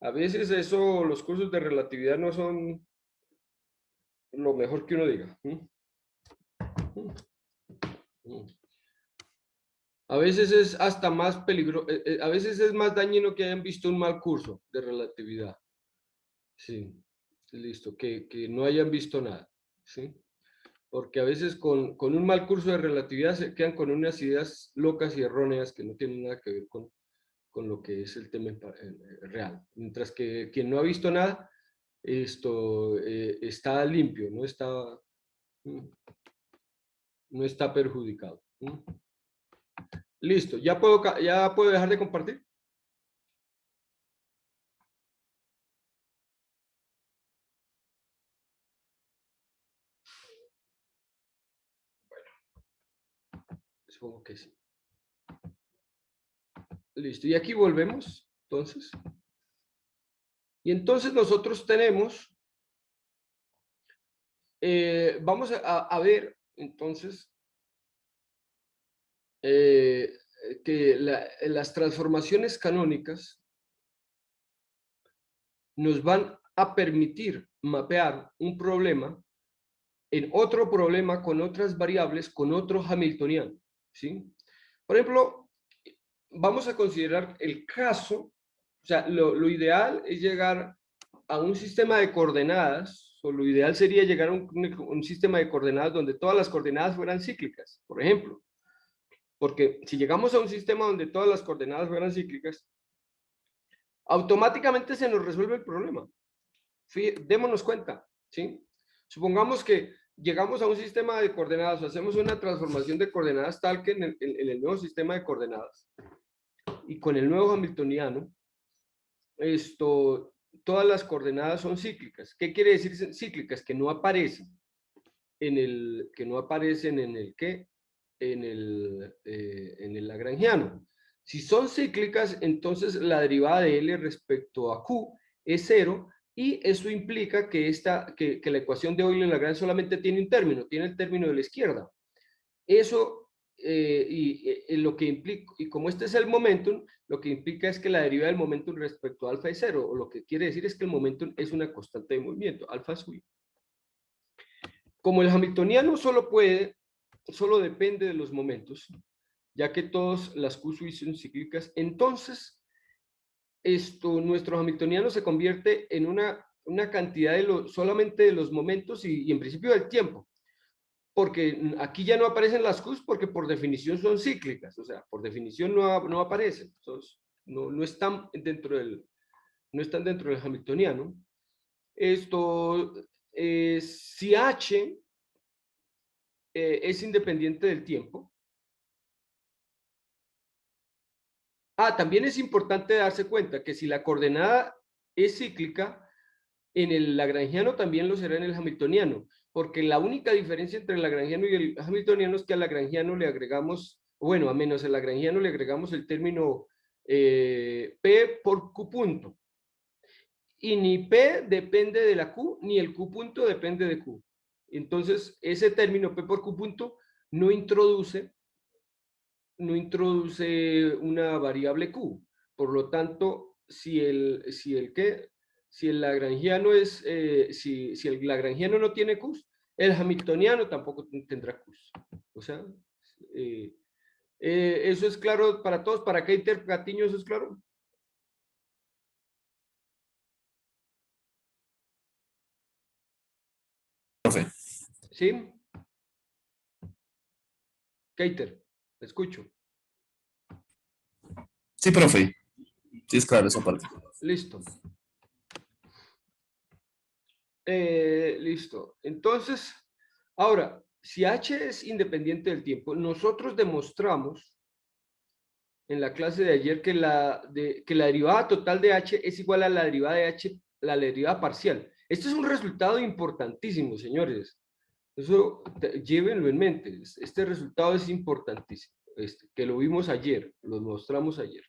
A veces los cursos de relatividad no son lo mejor que uno diga. A veces es hasta más peligroso, a veces es más dañino que hayan visto un mal curso de relatividad. Sí, listo, que no hayan visto nada. ¿Sí? Porque a veces con un mal curso de relatividad se quedan con unas ideas locas y erróneas que no tienen nada que ver con lo que es el tema real. Mientras que quien no ha visto nada, está limpio, no está perjudicado. Listo, ¿ya puedo dejar de compartir? Bueno, supongo que sí. Listo, y aquí volvemos, entonces. Y entonces nosotros tenemos, vamos a ver, entonces, que las transformaciones canónicas nos van a permitir mapear un problema en otro problema con otras variables, con otro hamiltoniano, ¿sí? Por ejemplo, vamos a considerar el caso, o sea, lo ideal es llegar a un sistema de coordenadas, o lo ideal sería llegar a un sistema de coordenadas donde todas las coordenadas fueran cíclicas, por ejemplo. Porque si llegamos a un sistema donde todas las coordenadas fueran cíclicas, automáticamente se nos resuelve el problema. Démonos cuenta, ¿sí? Supongamos que llegamos a un sistema de coordenadas, o hacemos una transformación de coordenadas tal que en el nuevo sistema de coordenadas y con el nuevo hamiltoniano, todas las coordenadas son cíclicas. ¿Qué quiere decir cíclicas? Que no aparecen en el lagrangiano. Si son cíclicas, entonces la derivada de L respecto a Q es 0, y eso implica que la ecuación de Euler-Lagrange solamente tiene un término, tiene el término de la izquierda. Eso, lo que implica, y como este es el momentum, lo que implica es que la derivada del momentum respecto a alfa es 0, o lo que quiere decir es que el momentum es una constante de movimiento, alfa es U. Como el hamiltoniano solo depende de los momentos, ya que todas las Q sui son cíclicas, entonces nuestro hamiltoniano se convierte en una cantidad solamente de los momentos y en principio del tiempo, porque aquí ya no aparecen las Qs porque por definición son cíclicas, o sea, por definición no aparecen, entonces, no están dentro del hamiltoniano. Si H es independiente del tiempo. También es importante darse cuenta que si la coordenada es cíclica, en el lagrangiano también lo será en el hamiltoniano, porque la única diferencia entre el lagrangiano y el hamiltoniano es que al lagrangiano le agregamos, bueno, a menos el lagrangiano le agregamos el término P por Q punto. Y ni P depende de la Q, ni el Q punto depende de Q. Entonces, ese término P por Q punto no introduce una variable Q. Por lo tanto, si el lagrangiano si el lagrangiano no tiene Q, el hamiltoniano tampoco tendrá Q. O sea, eso es claro para todos. ¿Para qué Patiño eso es claro? Profe. ¿Sí? Keiter, te escucho. Sí, profe. Sí, es claro esa parte. Listo. Listo. Entonces, ahora, si H es independiente del tiempo, nosotros demostramos en la clase de ayer que la derivada total de H es igual a la derivada de H, la derivada parcial. Este es un resultado importantísimo, señores. Eso llévenlo en mente. Este resultado es importantísimo. Que lo vimos ayer, lo mostramos ayer.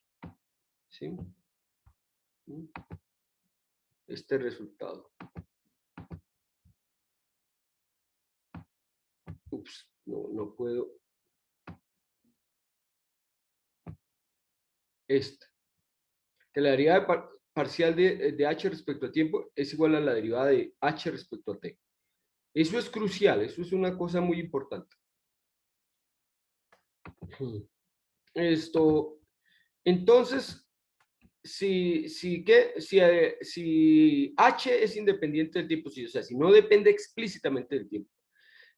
¿Sí? este resultado. Ups, no puedo. Esta. Que la derivada parcial de h respecto al tiempo es igual a la derivada de h respecto a t. Eso es crucial, eso es una cosa muy importante. Entonces, si h es independiente del tiempo, sí, o sea, si no depende explícitamente del tiempo,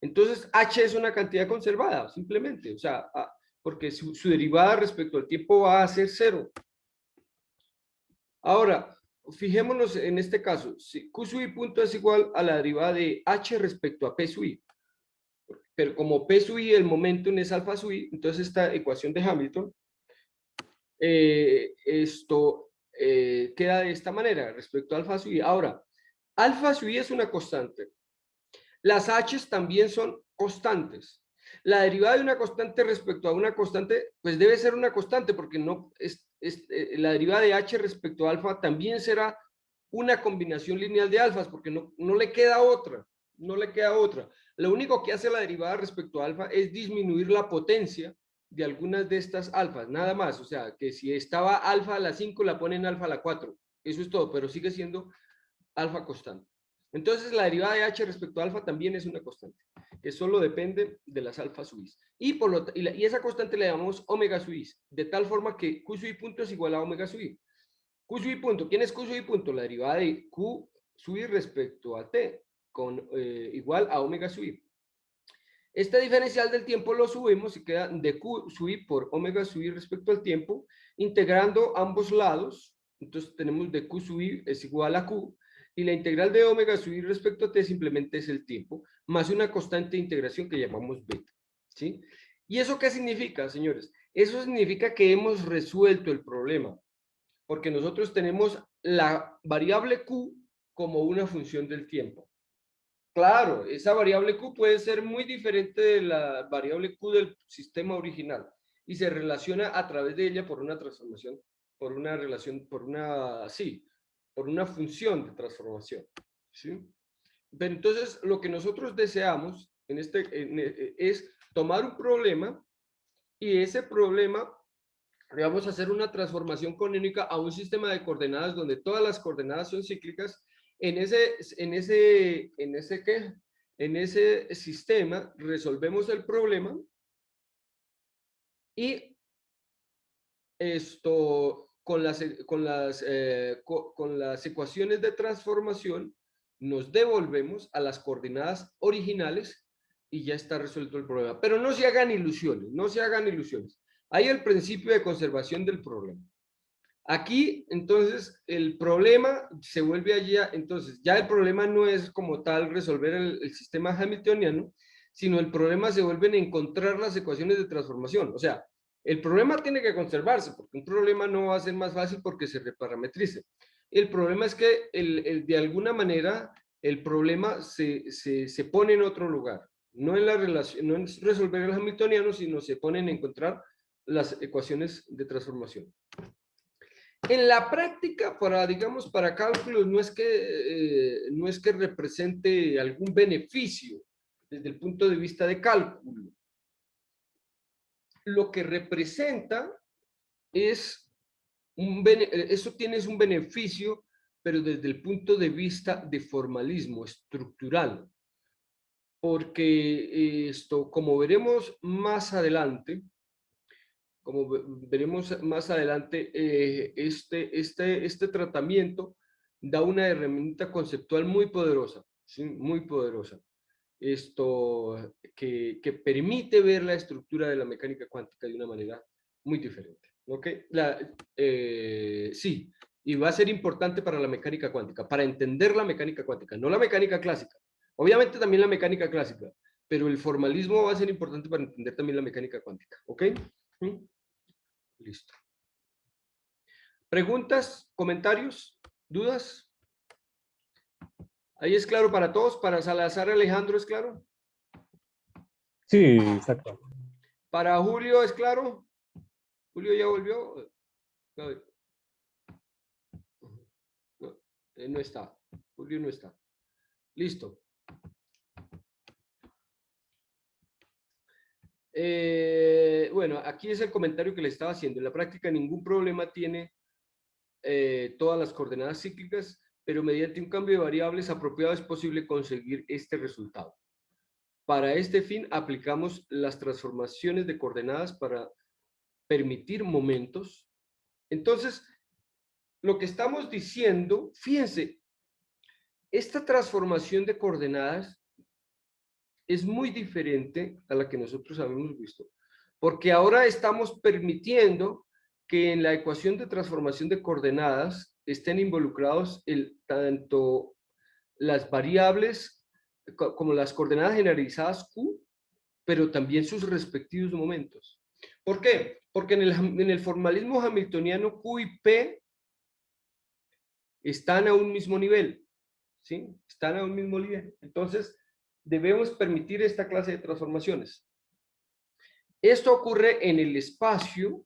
entonces h es una cantidad conservada, simplemente, o sea, porque su derivada respecto al tiempo va a ser 0. Ahora, fijémonos en este caso, si q sub i punto es igual a la derivada de h respecto a p sub i, pero como p sub i el momentum es alfa sub i, entonces esta ecuación de Hamilton, queda de esta manera respecto a alfa sub i. Ahora, alfa sub i es una constante. Las h's también son constantes. La derivada de una constante respecto a una constante, pues debe ser una constante, porque no la derivada de h respecto a alfa también será una combinación lineal de alfas, porque no le queda otra. No le queda otra. Lo único que hace la derivada respecto a alfa es disminuir la potencia de algunas de estas alfas, nada más. O sea, que si estaba alfa a la 5, la ponen alfa a la 4. Eso es todo, pero sigue siendo alfa constante. Entonces, la derivada de h respecto a alfa también es una constante, que solo depende de las alfa sub i. Y esa constante le llamamos omega sub i, de tal forma que q sub i punto es igual a omega sub i. Q sub i punto, ¿quién es q sub i punto? La derivada de q sub i respecto a t, igual a omega sub i. Este diferencial del tiempo lo subimos y queda de q sub i por omega sub i respecto al tiempo, integrando ambos lados. Entonces tenemos de q sub i es igual a q, y la integral de omega sub i respecto a t simplemente es el tiempo, más una constante de integración que llamamos beta. ¿Sí? ¿Y eso qué significa, señores? Eso significa que hemos resuelto el problema, porque nosotros tenemos la variable q como una función del tiempo. Claro, esa variable q puede ser muy diferente de la variable q del sistema original y se relaciona a través de ella por una transformación, por una relación, por una función de transformación. ¿Sí? Pero entonces lo que nosotros deseamos es tomar un problema y ese problema le vamos a hacer una transformación canónica a un sistema de coordenadas donde todas las coordenadas son cíclicas. En ese sistema resolvemos el problema y con las ecuaciones de transformación nos devolvemos a las coordenadas originales y ya está resuelto el problema. Pero no se hagan ilusiones, no se hagan ilusiones. Hay el principio de conservación del problema. Aquí, entonces, el problema se vuelve allá, entonces, ya el problema no es como tal resolver el sistema hamiltoniano, sino el problema se vuelve en encontrar las ecuaciones de transformación. O sea, el problema tiene que conservarse, porque un problema no va a ser más fácil porque se reparametrice. El problema es que, de alguna manera, el problema se pone en otro lugar. No en la relación, no en resolver el hamiltoniano, sino se pone en encontrar las ecuaciones de transformación. En la práctica, para cálculos, no es que represente algún beneficio desde el punto de vista de cálculo. Lo que representa es eso tienes un beneficio, pero desde el punto de vista de formalismo estructural. Porque como veremos más adelante, este tratamiento da una herramienta conceptual muy poderosa, ¿sí? Muy poderosa. Que permite ver la estructura de la mecánica cuántica de una manera muy diferente. ¿Ok? Sí, y va a ser importante para la mecánica cuántica, para entender la mecánica cuántica, no la mecánica clásica. Obviamente también la mecánica clásica, pero el formalismo va a ser importante para entender también la mecánica cuántica. ¿Ok? ¿Mm? Listo. ¿Preguntas? ¿Comentarios? ¿Dudas? ¿Ahí es claro para todos? ¿Para Salazar Alejandro es claro? Sí, exacto. ¿Para Julio es claro? ¿Julio ya volvió? No. No está. Julio no está. Listo. Bueno, aquí es el comentario que le estaba haciendo. En la práctica ningún problema tiene todas las coordenadas cíclicas, pero mediante un cambio de variables apropiado es posible conseguir este resultado. Para este fin aplicamos las transformaciones de coordenadas para permitir momentos. Entonces, lo que estamos diciendo, fíjense, esta transformación de coordenadas es muy diferente a la que nosotros habíamos visto, porque ahora estamos permitiendo que en la ecuación de transformación de coordenadas estén involucrados tanto las variables como las coordenadas generalizadas Q, pero también sus respectivos momentos. ¿Por qué? Porque en el formalismo hamiltoniano Q y P están a un mismo nivel, ¿sí? Están a un mismo nivel. Entonces, debemos permitir esta clase de transformaciones. Esto ocurre en el espacio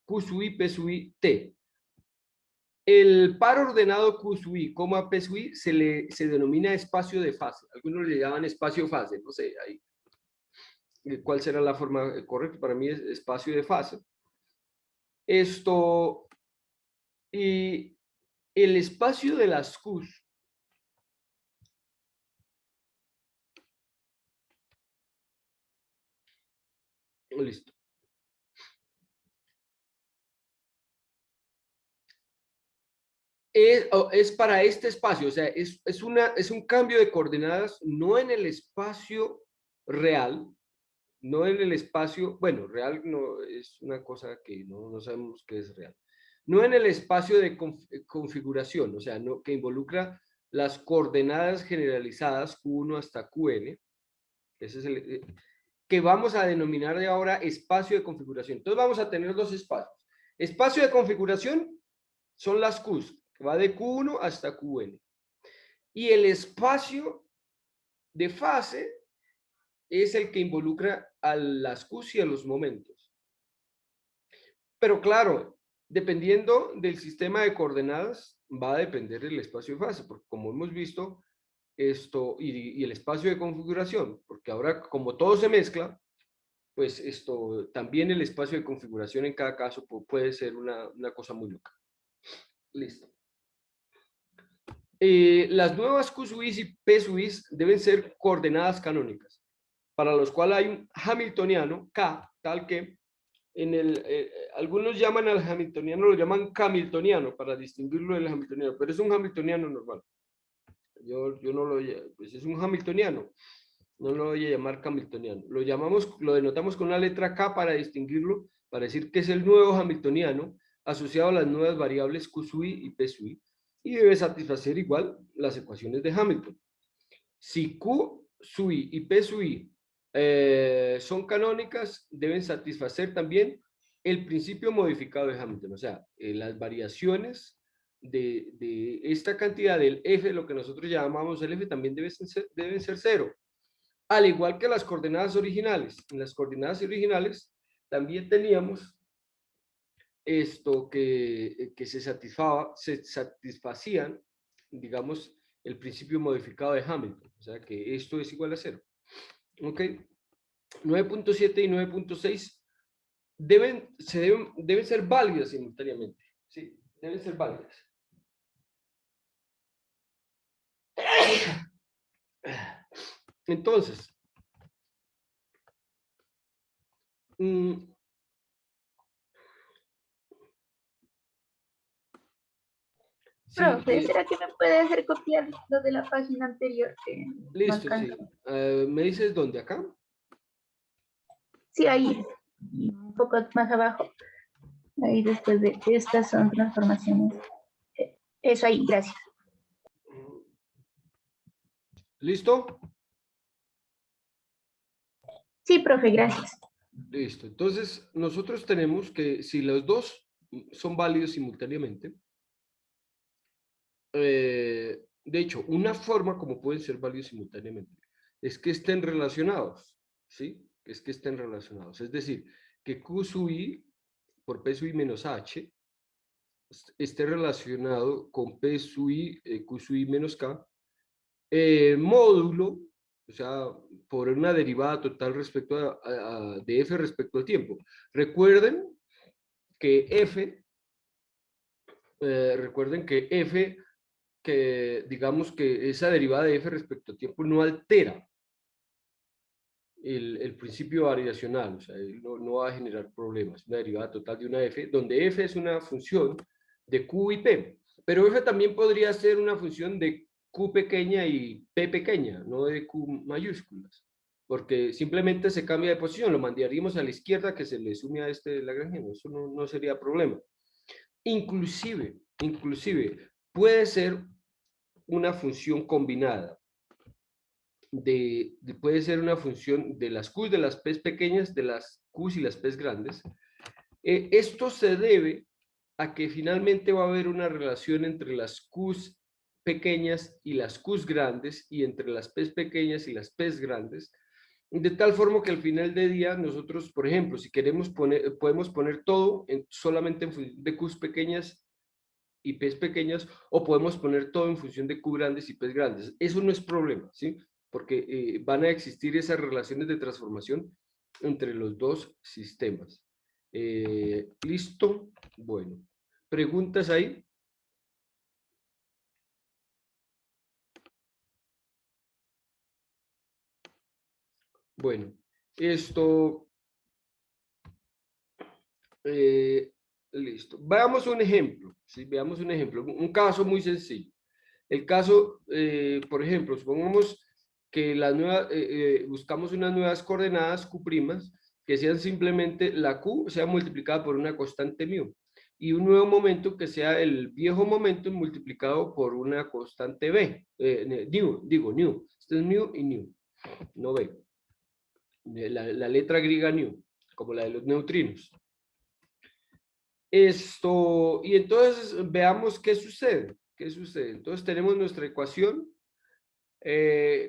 Q sub i, P sub i, T. El par ordenado Q sub i, P sub i se denomina espacio de fase. Algunos le llaman espacio fase, no sé, ahí. ¿Cuál será la forma correcta? Para mí es espacio de fase. Esto, y el espacio de las Qs listo. Es para este espacio, o sea, es un cambio de coordenadas, no en el espacio real, no en el espacio, bueno, real no es una cosa que no sabemos qué es real, no en el espacio de configuración, o sea, no, que involucra las coordenadas generalizadas Q1 hasta Qn, ese es el que vamos a denominar de ahora espacio de configuración. Entonces vamos a tener dos espacios. Espacio de configuración son las Qs, que va de Q1 hasta Qn. Y el espacio de fase es el que involucra a las Qs y a los momentos. Pero claro, dependiendo del sistema de coordenadas, va a depender del espacio de fase, porque como hemos visto, esto y el espacio de configuración, porque ahora como todo se mezcla, pues esto también el espacio de configuración en cada caso puede ser una cosa muy loca. Listo. Las nuevas Q sub i y P sub i deben ser coordenadas canónicas, para los cuales hay un hamiltoniano K, tal que algunos llaman al hamiltoniano, lo llaman camiltoniano para distinguirlo del hamiltoniano, pero es un hamiltoniano normal. Yo no lo, pues es un hamiltoniano, no lo voy a llamar camiltoniano. Lo denotamos con una letra K para distinguirlo, para decir que es el nuevo hamiltoniano asociado a las nuevas variables Q sub i y P sub i, y debe satisfacer igual las ecuaciones de Hamilton. Si Q sub i y P sub i son canónicas, deben satisfacer también el principio modificado de Hamilton, o sea, las variaciones de esta cantidad del f, lo que nosotros llamamos el f, también deben ser cero, al igual que las coordenadas originales. En las coordenadas originales también teníamos esto que se satisfacían, digamos, el principio modificado de Hamilton, o sea que esto es igual a cero. Ok, 9.7 y 9.6 deben ser válidas simultáneamente, ¿sí? Deben ser válidas. Entonces, profe, ¿será que me puede hacer copiar lo de la página anterior? Que listo, sí. ¿Me dices dónde? ¿Acá? Sí, ahí, un poco más abajo. Ahí después de estas son transformaciones. Eso ahí, gracias. ¿Listo? Sí, profe, gracias. Listo. Entonces, nosotros tenemos que, si los dos son válidos simultáneamente, de hecho, una forma como pueden ser válidos simultáneamente es que estén relacionados, ¿sí? Es que estén relacionados. Es decir, que Q sub i por P sub i menos H esté relacionado con P sub I, Q sub I menos K, módulo, o sea, por una derivada total respecto de f respecto al tiempo. Recuerden que f, que digamos que esa derivada de f respecto al tiempo no altera el principio variacional, o sea, no va a generar problemas. Una derivada total de una f, donde f es una función de q y p, pero f también podría ser una función de q pequeña y p pequeña, no de q mayúsculas, porque simplemente se cambia de posición, lo mandaríamos a la izquierda que se le sume a este lagrangiano, eso no sería problema. Inclusive, puede ser una función combinada, puede ser una función de las Q, de las P pequeñas, de las Q y las P grandes. Esto se debe a que finalmente va a haber una relación entre las Q pequeñas y las Q grandes, y entre las P pequeñas y las P grandes, de tal forma que al final del día nosotros, por ejemplo, si queremos podemos poner todo solamente en función de Q pequeñas y P pequeñas, o podemos poner todo en función de Q grandes y P grandes. Eso no es problema, ¿sí? Porque van a existir esas relaciones de transformación entre los dos sistemas. ¿Listo? Bueno. ¿Preguntas ahí? Bueno, esto... listo. Veamos un ejemplo, ¿sí? Veamos un ejemplo, un caso muy sencillo. El caso, por ejemplo, supongamos que buscamos unas nuevas coordenadas Q', que sean simplemente la Q sea multiplicada por una constante μ, y un nuevo momento que sea el viejo momento multiplicado por una constante B, μ. Esto es μ y μ, no B. La letra griega μ, como la de los neutrinos. Y entonces veamos qué sucede. Entonces tenemos nuestra ecuación.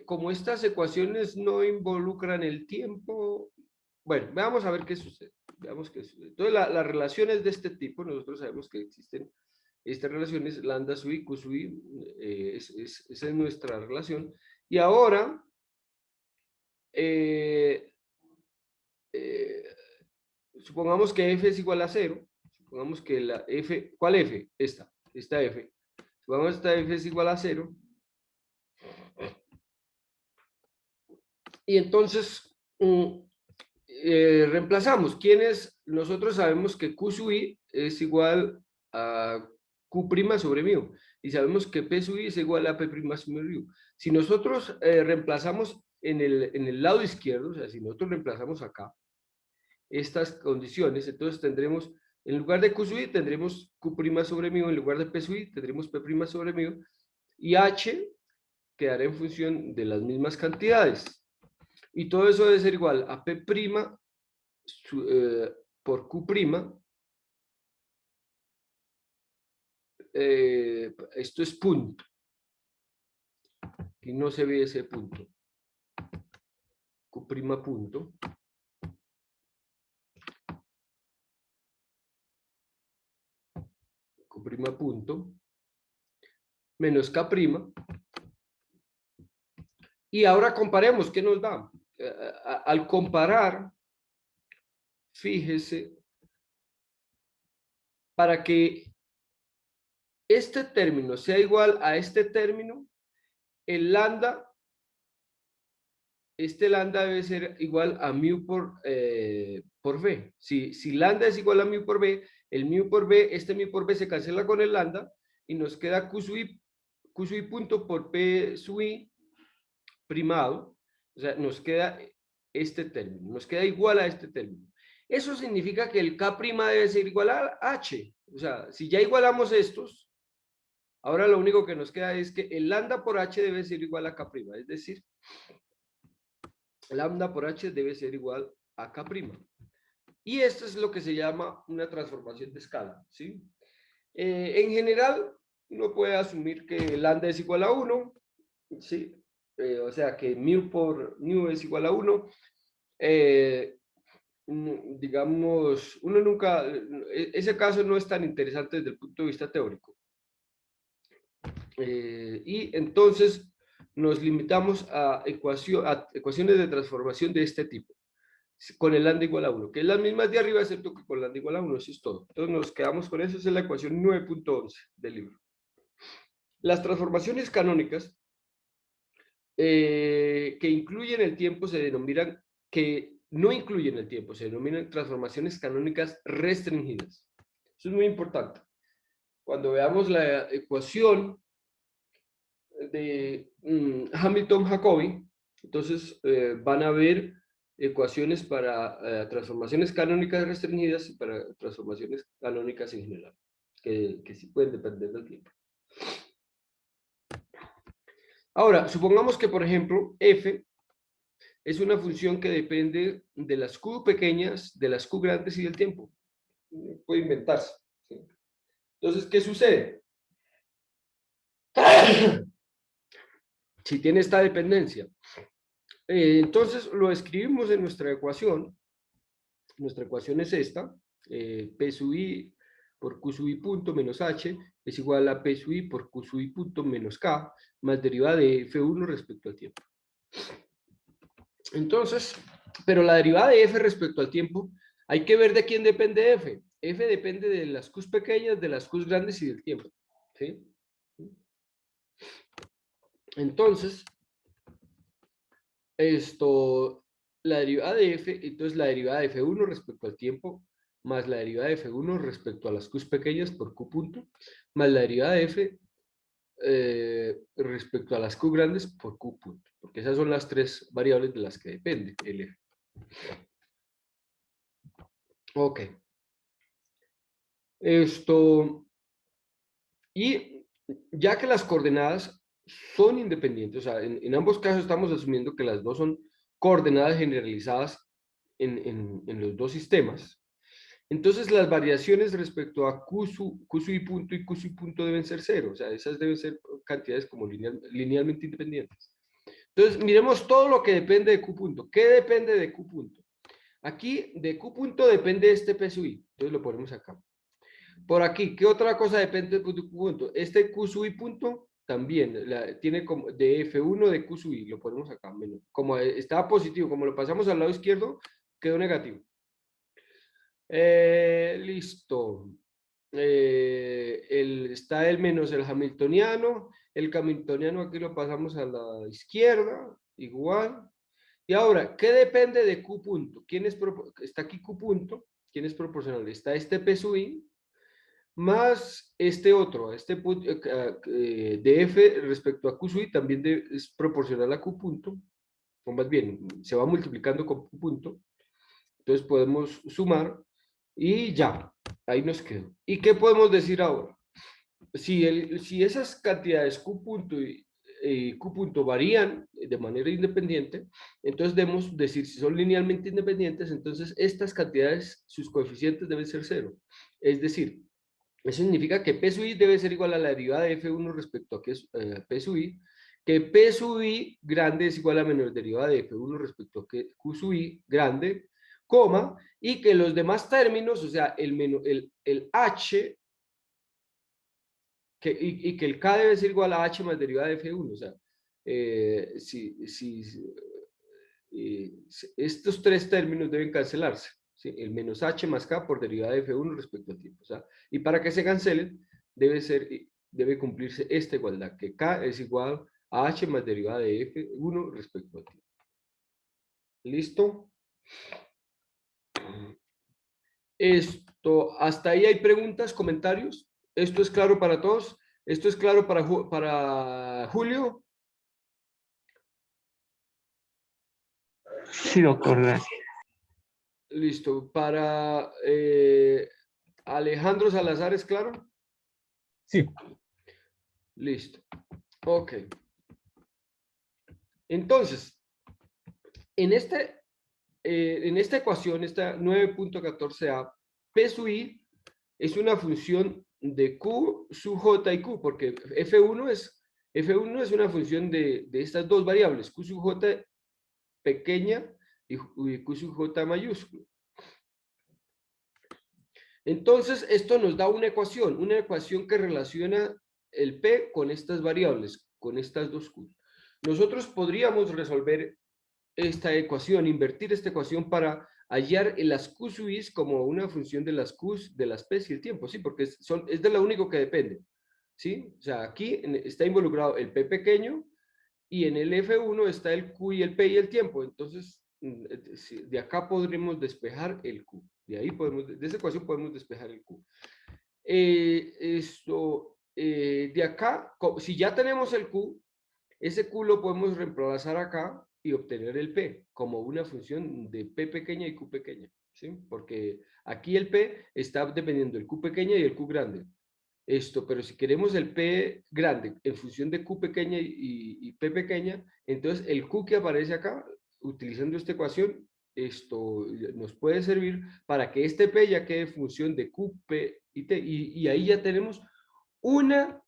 Como estas ecuaciones no involucran el tiempo, bueno, veamos a ver qué sucede. Entonces las relaciones de este tipo, nosotros sabemos que existen estas relaciones, lambda sub i, q sub i, esa es nuestra relación. Y ahora, supongamos que f es igual a 0. Supongamos que la f, ¿cuál f? Esta f. Supongamos que esta f es igual a 0. Y entonces reemplazamos. Nosotros sabemos que Q sub i es igual a Q' sobre μ. Y sabemos que P sub i es igual a P' sobre μ. Si nosotros reemplazamos en el lado izquierdo, o sea, si nosotros reemplazamos acá estas condiciones, entonces tendremos, en lugar de Q sub i, tendremos Q' sobre μ, en lugar de P sub i, tendremos P' sobre μ, y H quedará en función de las mismas cantidades. Y todo eso debe ser igual a P' por Q'. Esto es punto. Aquí no se ve ese punto. Q' punto. Q' punto. Menos K'. Y ahora comparemos, ¿qué nos da? Al comparar, fíjese, para que este término sea igual a este término, el lambda, este lambda debe ser igual a μ por b. Si lambda es igual a μ por b, el μ por b, este μ por b se cancela con el lambda y nos queda Q sub i punto por P sub i primado. O sea, nos queda este término, nos queda igual a este término. Eso significa que el K' debe ser igual a H. O sea, si ya igualamos estos, ahora lo único que nos queda es que el lambda por H debe ser igual a K'. Es decir, lambda por H debe ser igual a K'. Y esto es lo que se llama una transformación de escala, ¿sí? En general, uno puede asumir que lambda es igual a 1, ¿sí? O sea que μ por μ es igual a 1. digamos, uno nunca, ese caso no es tan interesante desde el punto de vista teórico. Y entonces nos limitamos a ecuaciones de transformación de este tipo, con el lambda igual a 1, que es las mismas de arriba, excepto que con lambda igual a 1, eso es todo. Entonces nos quedamos con eso, esa es la ecuación 9.11 del libro. Las transformaciones canónicas que incluyen el tiempo se denominan, que no incluyen el tiempo, se denominan transformaciones canónicas restringidas. Eso es muy importante. Cuando veamos la ecuación de Hamilton-Jacobi, entonces van a ver ecuaciones para transformaciones canónicas restringidas y para transformaciones canónicas en general, que sí pueden depender del tiempo. Ahora, supongamos que, por ejemplo, f es una función que depende de las q pequeñas, de las q grandes y del tiempo. Puede inventarse, ¿sí? Entonces, ¿qué sucede? Si tiene esta dependencia. Entonces, lo escribimos en nuestra ecuación. Nuestra ecuación es esta. P sub i por Q sub i punto menos h es igual a P sub i por Q sub i punto menos k más derivada de F1 respecto al tiempo. Entonces, pero la derivada de F respecto al tiempo, hay que ver de quién depende F. F depende de las Qs pequeñas, de las Qs grandes y del tiempo, ¿sí? Entonces, la derivada de F, entonces la derivada de F1 respecto al tiempo, más la derivada de F1 respecto a las Qs pequeñas por Q punto, más la derivada de F respecto a las Q grandes por Q punto, porque esas son las tres variables de las que depende el F. Ok. Y ya que las coordenadas son independientes, o sea, en ambos casos estamos asumiendo que las dos son coordenadas generalizadas en los dos sistemas, entonces las variaciones respecto a Q sub i punto y Q sub i punto deben ser cero, o sea, esas deben ser cantidades como linealmente independientes. Entonces, miremos todo lo que depende de Q punto. ¿Qué depende de Q punto? Aquí, de Q punto depende este P sub i, entonces lo ponemos acá. Por aquí, ¿qué otra cosa depende de Q punto? Este Q sub i punto también tiene como de F1 de Q sub i, lo ponemos acá, menos. Como estaba positivo, como lo pasamos al lado izquierdo, quedó negativo. Listo. Está el menos el hamiltoniano. El hamiltoniano aquí lo pasamos a la izquierda, igual. Y ahora, ¿qué depende de Q punto? Está aquí Q punto. ¿Quién es proporcional? Está este P sub i más este otro, este punto de F respecto a Q sub i también es proporcional a Q punto. O más bien, se va multiplicando con Q punto. Entonces podemos sumar. Y ya, ahí nos quedó. ¿Y qué podemos decir ahora? Si esas cantidades Q punto y Q punto varían de manera independiente, entonces debemos decir si son linealmente independientes, entonces estas cantidades, sus coeficientes deben ser cero. Es decir, eso significa que P sub i debe ser igual a la derivada de F1 respecto a P sub i, que P sub i grande es igual a menos derivada de F1 respecto a Q sub i grande, coma, y que los demás términos, o sea, el H, y que el K debe ser igual a H más derivada de F1, o sea, estos tres términos deben cancelarse, ¿sí? El menos H más K por derivada de F1 respecto al tiempo, o sea, y para que se cancelen, debe cumplirse esta igualdad, que K es igual a H más derivada de F1 respecto al tiempo. ¿Listo? Hasta ahí hay preguntas, comentarios. ¿Esto es claro para todos? ¿Esto es claro para Julio? Sí, doctor, gracias. Listo. ¿Para Alejandro Salazar es claro? Sí. Listo. Ok. Entonces, en esta ecuación, esta 9.14a, P sub i es una función de Q sub J y Q, porque F1 es una función de estas dos variables, Q sub J pequeña y Q sub J mayúsculo. Entonces, esto nos da una ecuación que relaciona el P con estas variables, con estas dos Q. Nosotros podríamos resolver esta ecuación, invertir esta ecuación para hallar las Q sub i como una función de las Q, de las P y el tiempo, ¿sí? Porque es de lo único que depende, ¿sí? O sea, aquí está involucrado el P pequeño y en el F1 está el Q y el P y el tiempo. Entonces, de acá podremos despejar el Q. De esa ecuación podemos despejar el Q. De acá, si ya tenemos el Q, ese Q lo podemos reemplazar acá y obtener el P como una función de P pequeña y Q pequeña, ¿sí? Porque aquí el P está dependiendo del Q pequeña y el Q grande. Pero si queremos el P grande en función de Q pequeña y P pequeña, entonces el Q que aparece acá, utilizando esta ecuación, nos puede servir para que este P ya quede en función de Q, P y T, y ahí ya tenemos una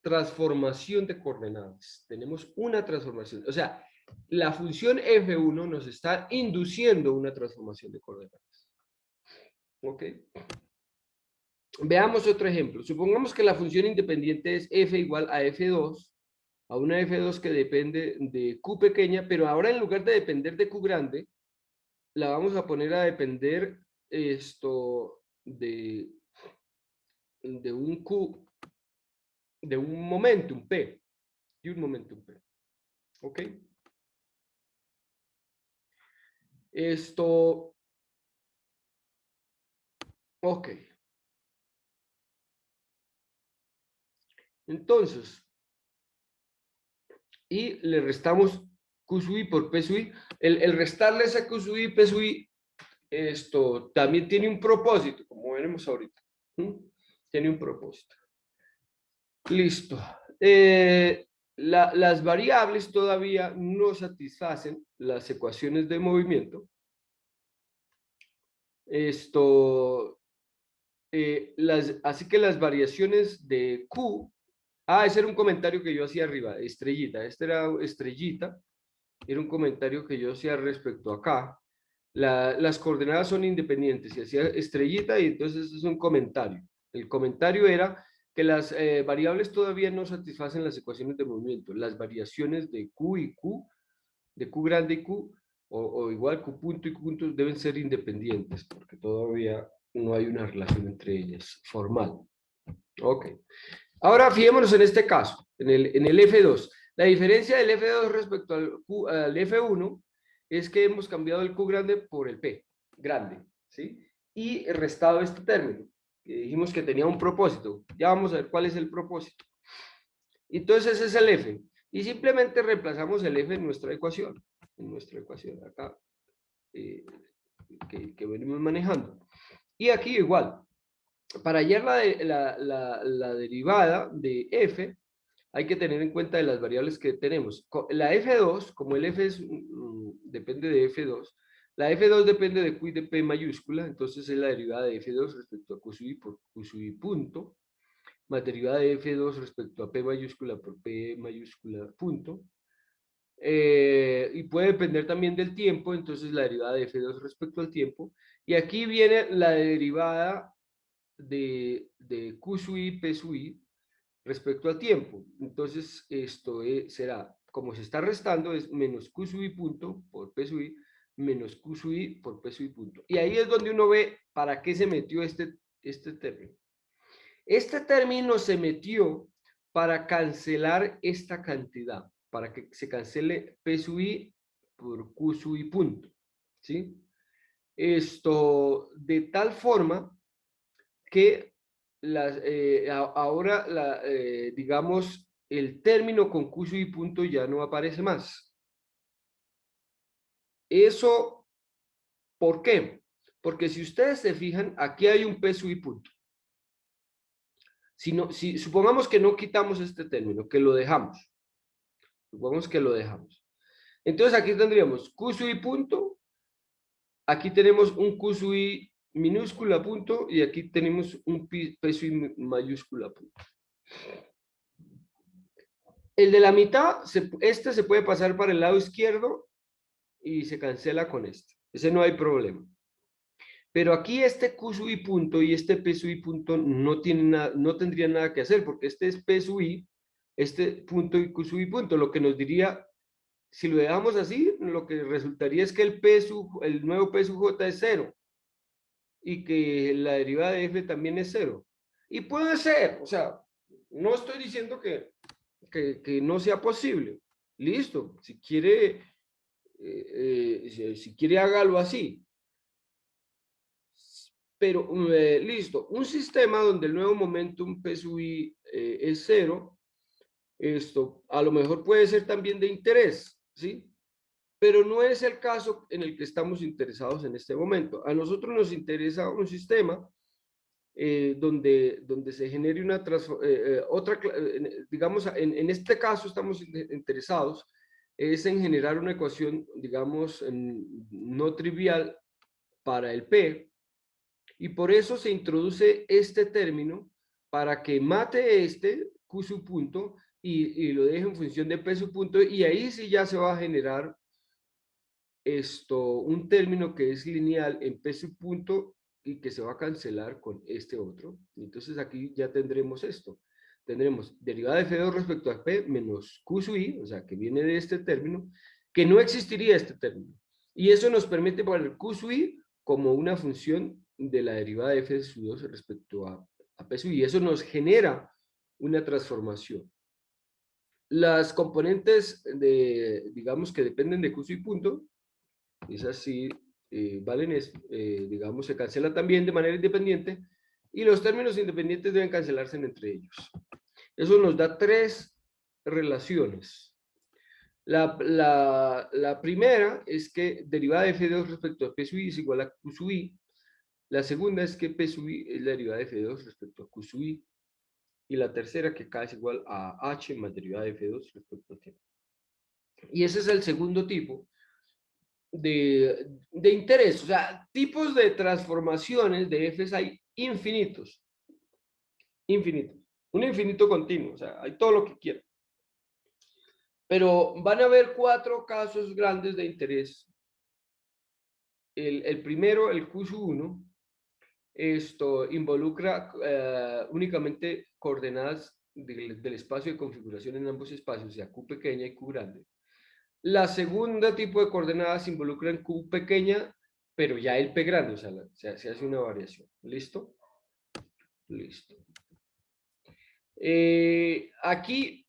transformación de coordenadas. Tenemos una transformación. O sea, la función F1 nos está induciendo una transformación de coordenadas. ¿Ok? Veamos otro ejemplo. Supongamos que la función independiente es F igual a F2, a una F2 que depende de Q pequeña, pero ahora en lugar de depender de Q grande, la vamos a poner a depender de un Q, de un momentum P, de un momentum P. ¿Ok? Ok. Entonces, y le restamos Q sub i por P sub i. El restarle ese Q sub i, P sub i, también tiene un propósito, como veremos ahorita. Tiene un propósito. Listo. Las variables todavía no satisfacen las ecuaciones de movimiento. Así que las variaciones de Q. Ese era un comentario que yo hacía arriba, estrellita. Este era estrellita. Era un comentario que yo hacía respecto acá. Las coordenadas son independientes. Y hacía estrellita y entonces es un comentario. El comentario era que las variables todavía no satisfacen las ecuaciones de movimiento. Las variaciones de Q y Q, de Q grande y Q, o igual Q punto y Q punto deben ser independientes, porque todavía no hay una relación entre ellas formal. Ok. Ahora fijémonos en este caso, en el F2. La diferencia del F2 respecto al F1 es que hemos cambiado el Q grande por el P grande, ¿sí? Y restado este término, que dijimos que tenía un propósito. Ya vamos a ver cuál es el propósito. Entonces ese es el F. Y simplemente reemplazamos el F en nuestra ecuación acá, que venimos manejando. Y aquí igual. Para hallar la derivada de f, hay que tener en cuenta de las variables que tenemos. La f2, como el f depende de f2, la f2 depende de q y de p mayúscula, entonces es la derivada de f2 respecto a q sub i por q sub i punto, más derivada de f2 respecto a p mayúscula por p mayúscula punto. Y puede depender también del tiempo, entonces la derivada de f2 respecto al tiempo. Y aquí viene la derivada de Q sub i, P sub i respecto al tiempo. Entonces, esto será, como se está restando, es menos Q sub i punto por P sub i, menos Q sub i por P sub i punto. Y ahí es donde uno ve para qué se metió este término. Este término se metió para cancelar esta cantidad, para que se cancele P sub i por Q sub i punto. ¿Sí? De tal forma que ahora, digamos, el término con Q sub i punto ya no aparece más. Eso, ¿por qué? Porque si ustedes se fijan, aquí hay un P sub i punto. Si supongamos que no quitamos este término, que lo dejamos. Supongamos que lo dejamos. Entonces aquí tendríamos Q sub i punto. Aquí tenemos un Q sub i minúscula punto y aquí tenemos un P sub i mayúscula punto. El de la mitad, este se puede pasar para el lado izquierdo y se cancela con este. Ese no hay problema. Pero aquí este Q sub I punto y este P sub I punto no tendrían nada que hacer, porque este es P sub I, este punto y Q sub I punto, lo que nos diría, si lo dejamos así, lo que resultaría es que el nuevo P sub J es 0, y que la derivada de F también es 0. Y puede ser, o sea, no estoy diciendo que no sea posible. Listo, si quiere hágalo así. Pero listo, un sistema donde el nuevo momentum P sub I es 0, esto a lo mejor puede ser también de interés, ¿sí? Pero no es el caso en el que estamos interesados en este momento. A nosotros nos interesa un sistema donde se genere una digamos, en este caso estamos interesados es en generar una ecuación, digamos, no trivial para el P, y por eso se introduce este término para que mate este Q sub punto y lo deje en función de P sub punto, y ahí sí ya se va a generar un término que es lineal en P sub punto y que se va a cancelar con este otro. Entonces aquí ya tendremos esto. Tendremos derivada de F2 respecto a P menos Q sub I, o sea, que viene de este término, que no existiría este término. Y eso nos permite poner Q sub I como una función de la derivada de F sub 2 respecto a P sub I. Y eso nos genera una transformación. Las componentes digamos, que dependen de Q sub I punto, esas sí valen, digamos, se cancelan también de manera independiente, y los términos independientes deben cancelarse entre ellos. Eso nos da tres relaciones. La primera es que derivada de F2 respecto a P sub I es igual a Q sub I. La segunda es que P sub I es la derivada de F2 respecto a Q sub I. Y la tercera, que K es igual a H más derivada de F2 respecto a T. Y ese es el segundo tipo de interés. O sea, tipos de transformaciones de Fs hay infinitos. Infinitos. Un infinito continuo. O sea, hay todo lo que quieran. Pero van a haber 4 casos grandes de interés. El primero, el Q sub 1, esto involucra únicamente coordenadas del espacio de configuración en ambos espacios, o sea, Q pequeña y Q grande. La segunda tipo de coordenadas involucra en Q pequeña, pero ya el P grande, o sea, se hace una variación. ¿Listo? Listo. Aquí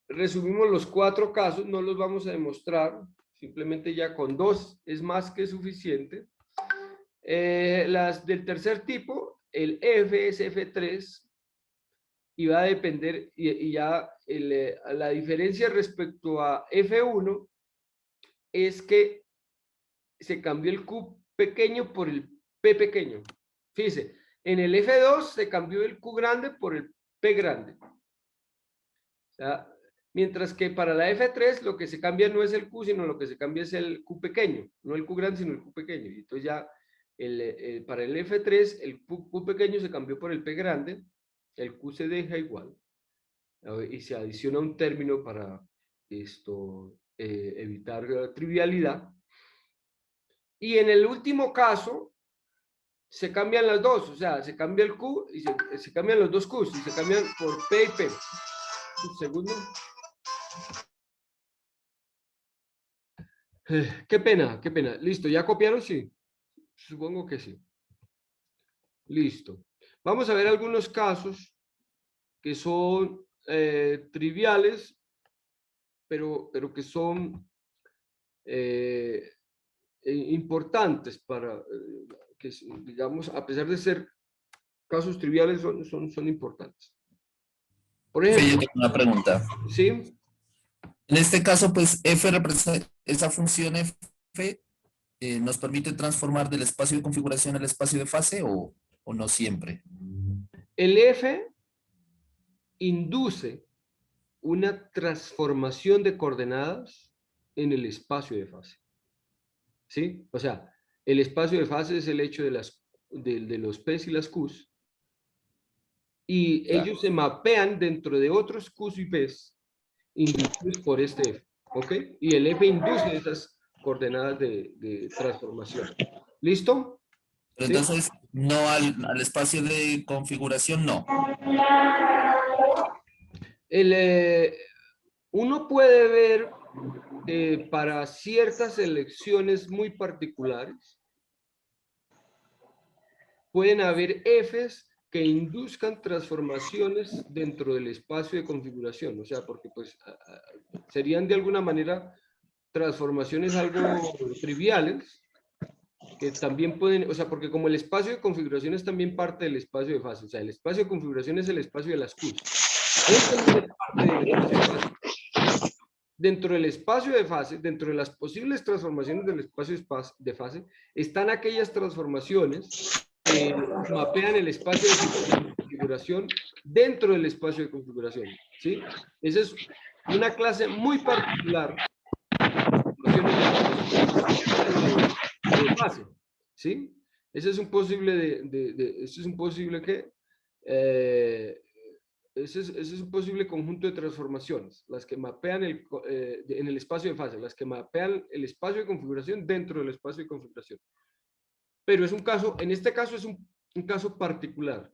resumimos los 4 casos, no los vamos a demostrar, simplemente ya con 2 es más que suficiente. Las del tercer tipo, el F es F3, y va a depender, y ya la diferencia respecto a F1 es que se cambió el Q pequeño por el P pequeño. Fíjese, en el F2 se cambió el Q grande por el P grande. O sea, mientras que para la F3 lo que se cambia no es el Q, sino lo que se cambia es el Q pequeño. No el Q grande, sino el Q pequeño. Y entonces ya para el F3 el Q pequeño se cambió por el P grande, el Q se deja igual. Y se adiciona un término para evitar trivialidad. Y en el último caso, se cambian las dos, o sea, se cambia el Q y se cambian los dos Qs y se cambian por P y P. Un segundo. Qué pena, qué pena. Listo, ¿ya copiaron? Sí. Supongo que sí. Listo. Vamos a ver algunos casos que son triviales, pero que son importantes para que, digamos, a pesar de ser casos triviales, son importantes. Por Yo ejemplo, tengo una pregunta. ¿sí? En este caso, pues F representa esa función F, ¿nos permite transformar del espacio de configuración al espacio de fase o no siempre? El F induce una transformación de coordenadas en el espacio de fase. ¿Sí? O sea, el espacio de fase es el hecho de los P's y las Q's, y ellos se mapean dentro de otros Q's y P's inducidos por este F. ¿Ok? Y el F induce esas coordenadas de transformación. ¿Listo? Pero ¿sí? entonces, no al espacio de configuración, no. Uno puede ver para ciertas elecciones muy particulares, pueden haber Fs que induzcan transformaciones dentro del espacio de configuración, o sea, porque pues serían de alguna manera transformaciones algo triviales, que también pueden, o sea, porque como el espacio de configuración es también parte del espacio de fase, o sea, el espacio de configuración es el espacio de las Qs. Eso también es parte del espacio de fase. Dentro del espacio de fase, dentro de las posibles transformaciones del espacio de fase, están aquellas transformaciones que mapean el espacio de configuración dentro del espacio de configuración, ¿sí? Esa es una clase muy particular de fase, ¿sí? Ese es un posible ese es un posible que ese es un posible conjunto de transformaciones, las que mapean en el espacio de fase, las que mapean el espacio de configuración dentro del espacio de configuración. Pero es un caso, en este caso es un caso particular.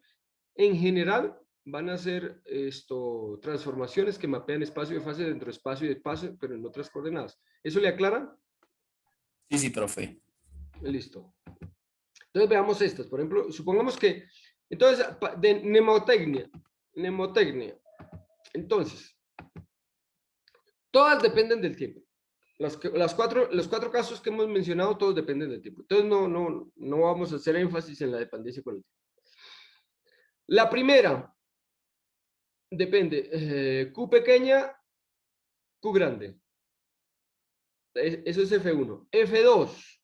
En general van a ser transformaciones que mapean espacio de fase dentro del espacio de fase, pero en otras coordenadas. ¿Eso le aclara? Sí, sí, profe. Listo. Entonces veamos estas. Por ejemplo, supongamos que, entonces, de mnemotecnia. Entonces, todas dependen del tiempo. Los cuatro casos que hemos mencionado, todos dependen del tiempo. Entonces, no vamos a hacer énfasis en la dependencia con el tiempo. La primera depende, Q pequeña, Q grande. Eso es F1. F2,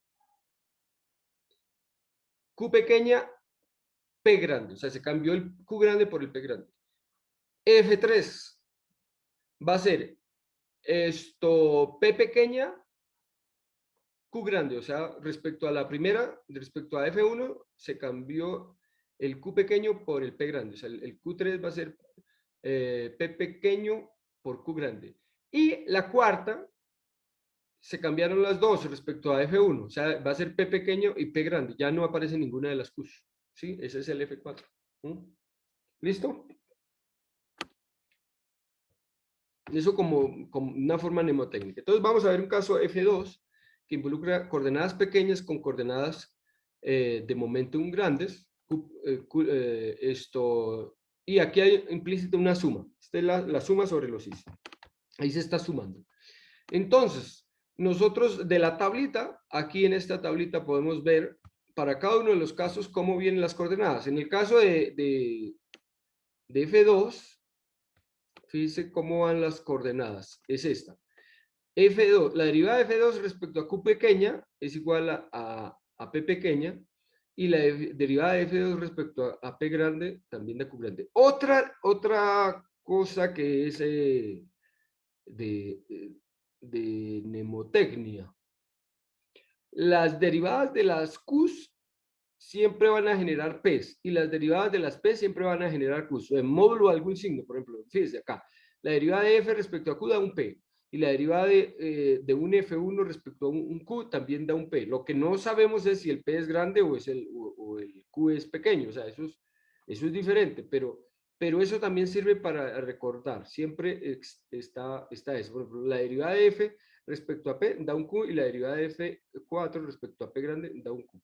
Q pequeña, P grande. O sea, se cambió el Q grande por el P grande. F3 va a ser P pequeña, Q grande. O sea, respecto a la primera, respecto a F1, se cambió el Q pequeño por el P grande. O sea, el Q3 va a ser P pequeño por Q grande. Y la cuarta, se cambiaron las dos respecto a F1. O sea, va a ser P pequeño y P grande. Ya no aparece ninguna de las Qs. ¿Sí? Ese es el F4. ¿Listo? Eso como una forma mnemotécnica. Entonces vamos a ver un caso F2 que involucra coordenadas pequeñas con coordenadas de momentum grandes. Y aquí hay implícita una suma. Esta es la suma sobre los is. Ahí se está sumando. Entonces, nosotros de la tablita, aquí en esta tablita podemos ver para cada uno de los casos cómo vienen las coordenadas. En el caso de F2, fíjense cómo van las coordenadas. Es esta. F2, la derivada de F2 respecto a Q pequeña es igual a P pequeña. Y la derivada de F2 respecto a P grande también de Q grande. Otra cosa que es de mnemotecnia. Las derivadas de las Qs siempre van a generar P's y las derivadas de las P siempre van a generar Qs. En módulo algún signo, por ejemplo, fíjense acá. La derivada de F respecto a Q da un P y la derivada de un F1 respecto a un Q también da un P. Lo que no sabemos es si el P es grande o el Q es pequeño. O sea, eso es diferente, pero eso también sirve para recordar. Siempre está eso. Por ejemplo, la derivada de F respecto a P da un Q y la derivada de F4 respecto a P grande da un Q.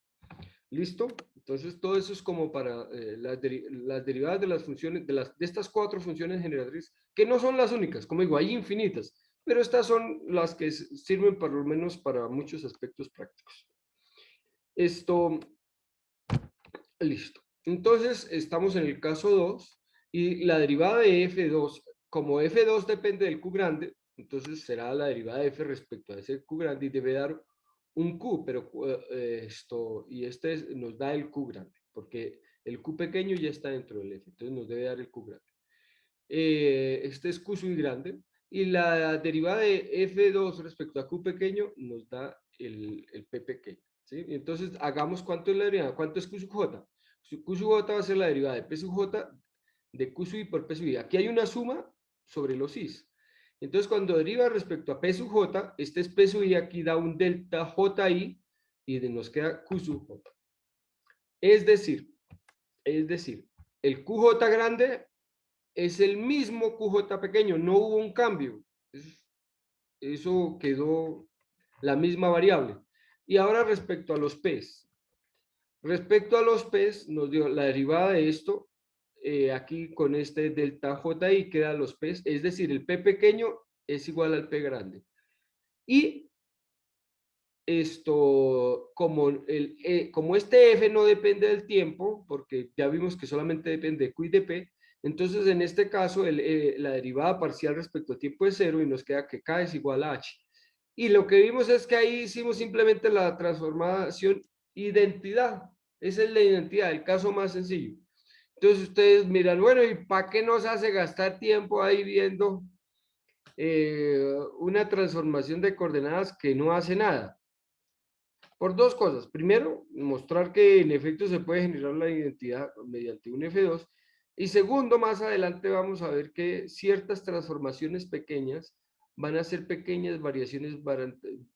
¿Listo? Entonces todo eso es como para las derivadas de las funciones, de estas cuatro funciones generatrices, que no son las únicas, como digo, hay infinitas, pero estas son las que sirven por lo menos para muchos aspectos prácticos. Listo. Entonces estamos en el caso 2 y la derivada de F2, como F2 depende del Q grande, entonces será la derivada de F respecto a ese Q grande y debe dar un Q, pero nos da el Q grande, porque el Q pequeño ya está dentro del F, entonces nos debe dar el Q grande. Este es Q sub grande, y la derivada de F2 respecto a Q pequeño nos da el P pequeño, ¿sí? Entonces hagamos cuánto es la derivada, cuánto es Q sub J. Q sub J va a ser la derivada de P sub J de Q sub I por P sub I. Aquí hay una suma sobre los I's. Entonces, cuando deriva respecto a P sub J, este es P sub I, aquí da un delta JI y nos queda Q sub J. Es decir, el QJ grande es el mismo QJ pequeño, no hubo un cambio. Eso quedó la misma variable. Y ahora respecto a los P's. Respecto a los P's, nos dio la derivada de esto, aquí con este delta JI queda los P's, es decir, el P pequeño es igual al P grande. Y esto, como este F no depende del tiempo, porque ya vimos que solamente depende de Q y de P, entonces en este caso la derivada parcial respecto al tiempo es 0 y nos queda que K es igual a H. Y lo que vimos es que ahí hicimos simplemente la transformación identidad. Esa es la identidad, el caso más sencillo. Entonces ustedes miran, bueno, ¿y para qué nos hace gastar tiempo ahí viendo una transformación de coordenadas que no hace nada? Por dos cosas. Primero, mostrar que en efecto se puede generar la identidad mediante un F2. Y segundo, más adelante vamos a ver que ciertas transformaciones pequeñas van a ser pequeñas variaciones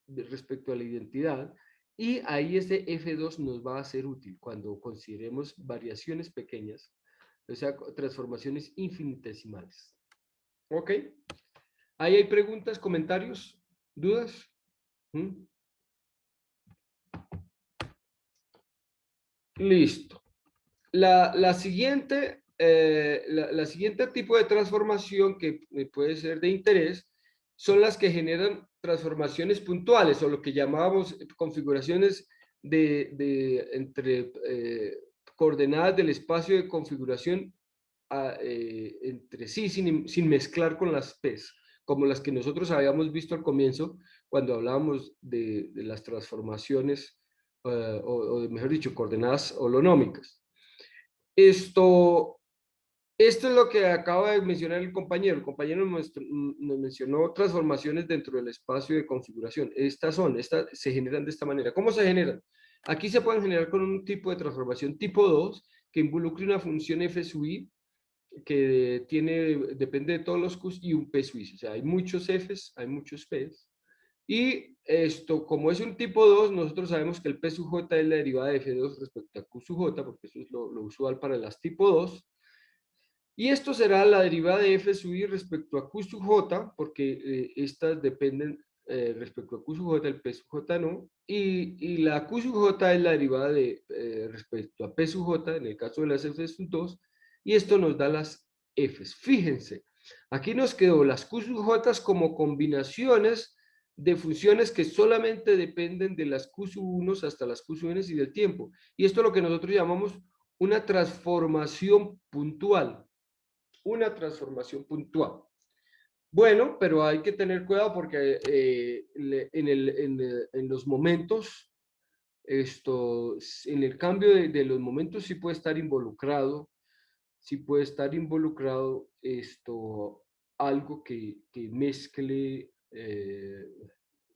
respecto a la identidad. Y ahí ese F2 nos va a ser útil cuando consideremos variaciones pequeñas, o sea, transformaciones infinitesimales. ¿Ok? ¿Ahí hay preguntas, comentarios, dudas? ¿Mm? Listo. La siguiente tipo de transformación que puede ser de interés son las que generan transformaciones puntuales o lo que llamábamos configuraciones entre coordenadas del espacio de configuración entre sí sin mezclar con las P's, como las que nosotros habíamos visto al comienzo cuando hablábamos de las transformaciones o mejor dicho, coordenadas holonómicas. Esto es lo que acaba de mencionar el compañero. El compañero nos mencionó transformaciones dentro del espacio de configuración. Estas se generan de esta manera. ¿Cómo se generan? Aquí se pueden generar con un tipo de transformación tipo 2 que involucre una función f sub i que depende de todos los q's y un p sub i. O sea, hay muchos f's, hay muchos p's. Y esto, como es un tipo 2, nosotros sabemos que el P sub j es la derivada de F2 respecto a Q sub j, porque eso es lo usual para las tipo 2. Y esto será la derivada de F sub i respecto a Q sub j, porque estas dependen respecto a Q sub j, el P sub j no. Y la Q sub j es la derivada de respecto a P sub j, en el caso de las F sub 2. Y esto nos da las Fs. Fíjense, aquí nos quedó las Q sub j como combinaciones de funciones que solamente dependen de las Q sub 1 hasta las Q sub n y del tiempo. Y esto es lo que nosotros llamamos una transformación puntual. Una transformación puntual. Bueno, pero hay que tener cuidado porque en los momentos, en el cambio de los momentos sí puede estar involucrado, algo que mezcle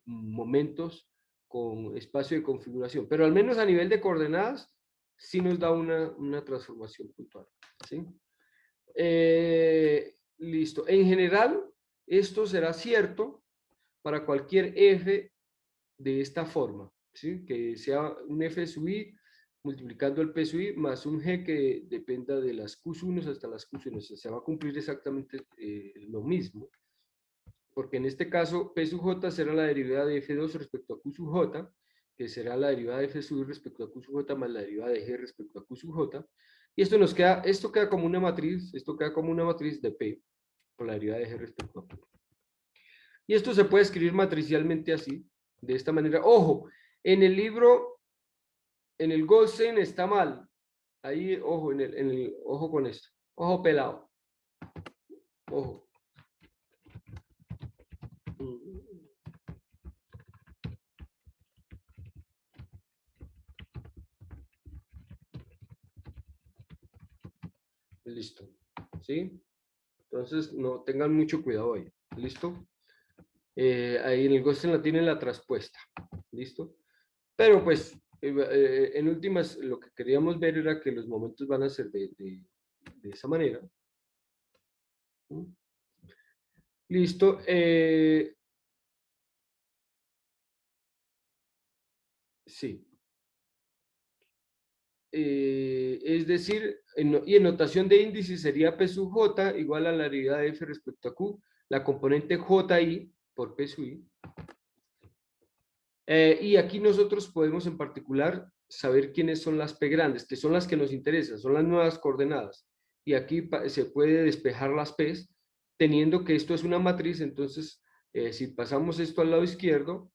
momentos con espacio de configuración, pero al menos a nivel de coordenadas sí nos da una transformación puntual, ¿sí? Listo. En general, esto será cierto para cualquier f de esta forma, ¿sí? Que sea un f sub i multiplicando el p sub i más un g que dependa de las q sub 1 hasta las q sub n. Se va a cumplir exactamente lo mismo, porque en este caso p sub j será la derivada de f2 respecto a q sub j, que será la derivada de f sub i respecto a q sub j más la derivada de g respecto a q sub j. Y esto queda como una matriz, de P, por la derivada de G respecto a P. Y esto se puede escribir matricialmente así, de esta manera. Ojo, en el libro, en el Goldstein está mal. Ahí, ojo, ojo con esto. Ojo pelado. Ojo. Listo. ¿Sí? Entonces, no tengan mucho cuidado ahí. ¿Listo? Ahí en el Goldstein la tienen la traspuesta. ¿Listo? Pero pues, en últimas, lo que queríamos ver era que los momentos van a ser de esa manera. Listo. Sí. es decir, y en notación de índice sería P sub J igual a la derivada de F respecto a Q, la componente JI por P sub I. Y aquí nosotros podemos en particular saber quiénes son las P grandes, que son las que nos interesan, son las nuevas coordenadas. Y aquí se puede despejar las P's, teniendo que esto es una matriz, entonces si pasamos esto al lado izquierdo,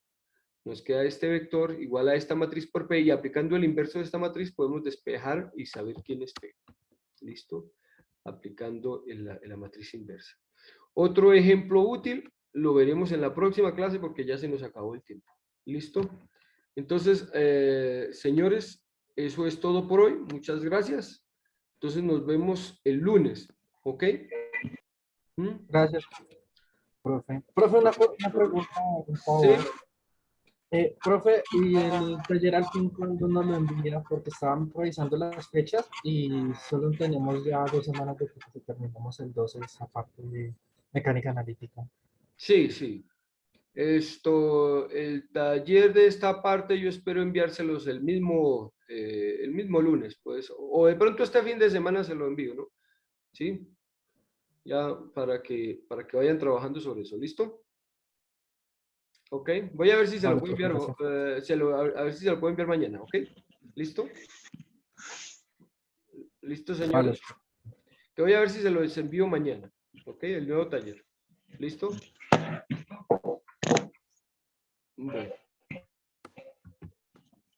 nos queda este vector igual a esta matriz por P, y aplicando el inverso de esta matriz podemos despejar y saber quién es P. ¿Listo? Aplicando en la matriz inversa. Otro ejemplo útil lo veremos en la próxima clase porque ya se nos acabó el tiempo. ¿Listo? Entonces, señores, eso es todo por hoy. Muchas gracias. Entonces nos vemos el lunes. ¿Ok? Gracias, profe. Profe, una pregunta, por favor. Sí. Profe, ¿y el taller al fin cuándo nos lo envía? Porque estaban revisando las fechas y solo tenemos ya 2 semanas de que terminamos el 12, esa parte de mecánica analítica. Sí, sí. El taller de esta parte yo espero enviárselos el mismo lunes, pues, o de pronto este fin de semana se lo envío, ¿no? Sí. Ya para que vayan trabajando sobre eso. ¿Listo? Ok, voy a ver si se lo puedo enviar, a ver si se lo puedo enviar mañana, ¿ok? ¿Listo? ¿Listo, señores? Que voy a ver si se los envío mañana, ¿ok? El nuevo taller. ¿Listo?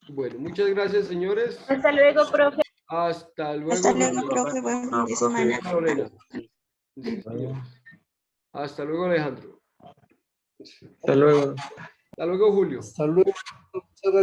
Bueno, muchas gracias, señores. Hasta luego, profe. Hasta luego. Hasta luego, profe. Buen fin de semana. Lorena. Sí, señor. Hasta luego, Alejandro. Hasta luego. Hasta luego, Julio. Hasta luego.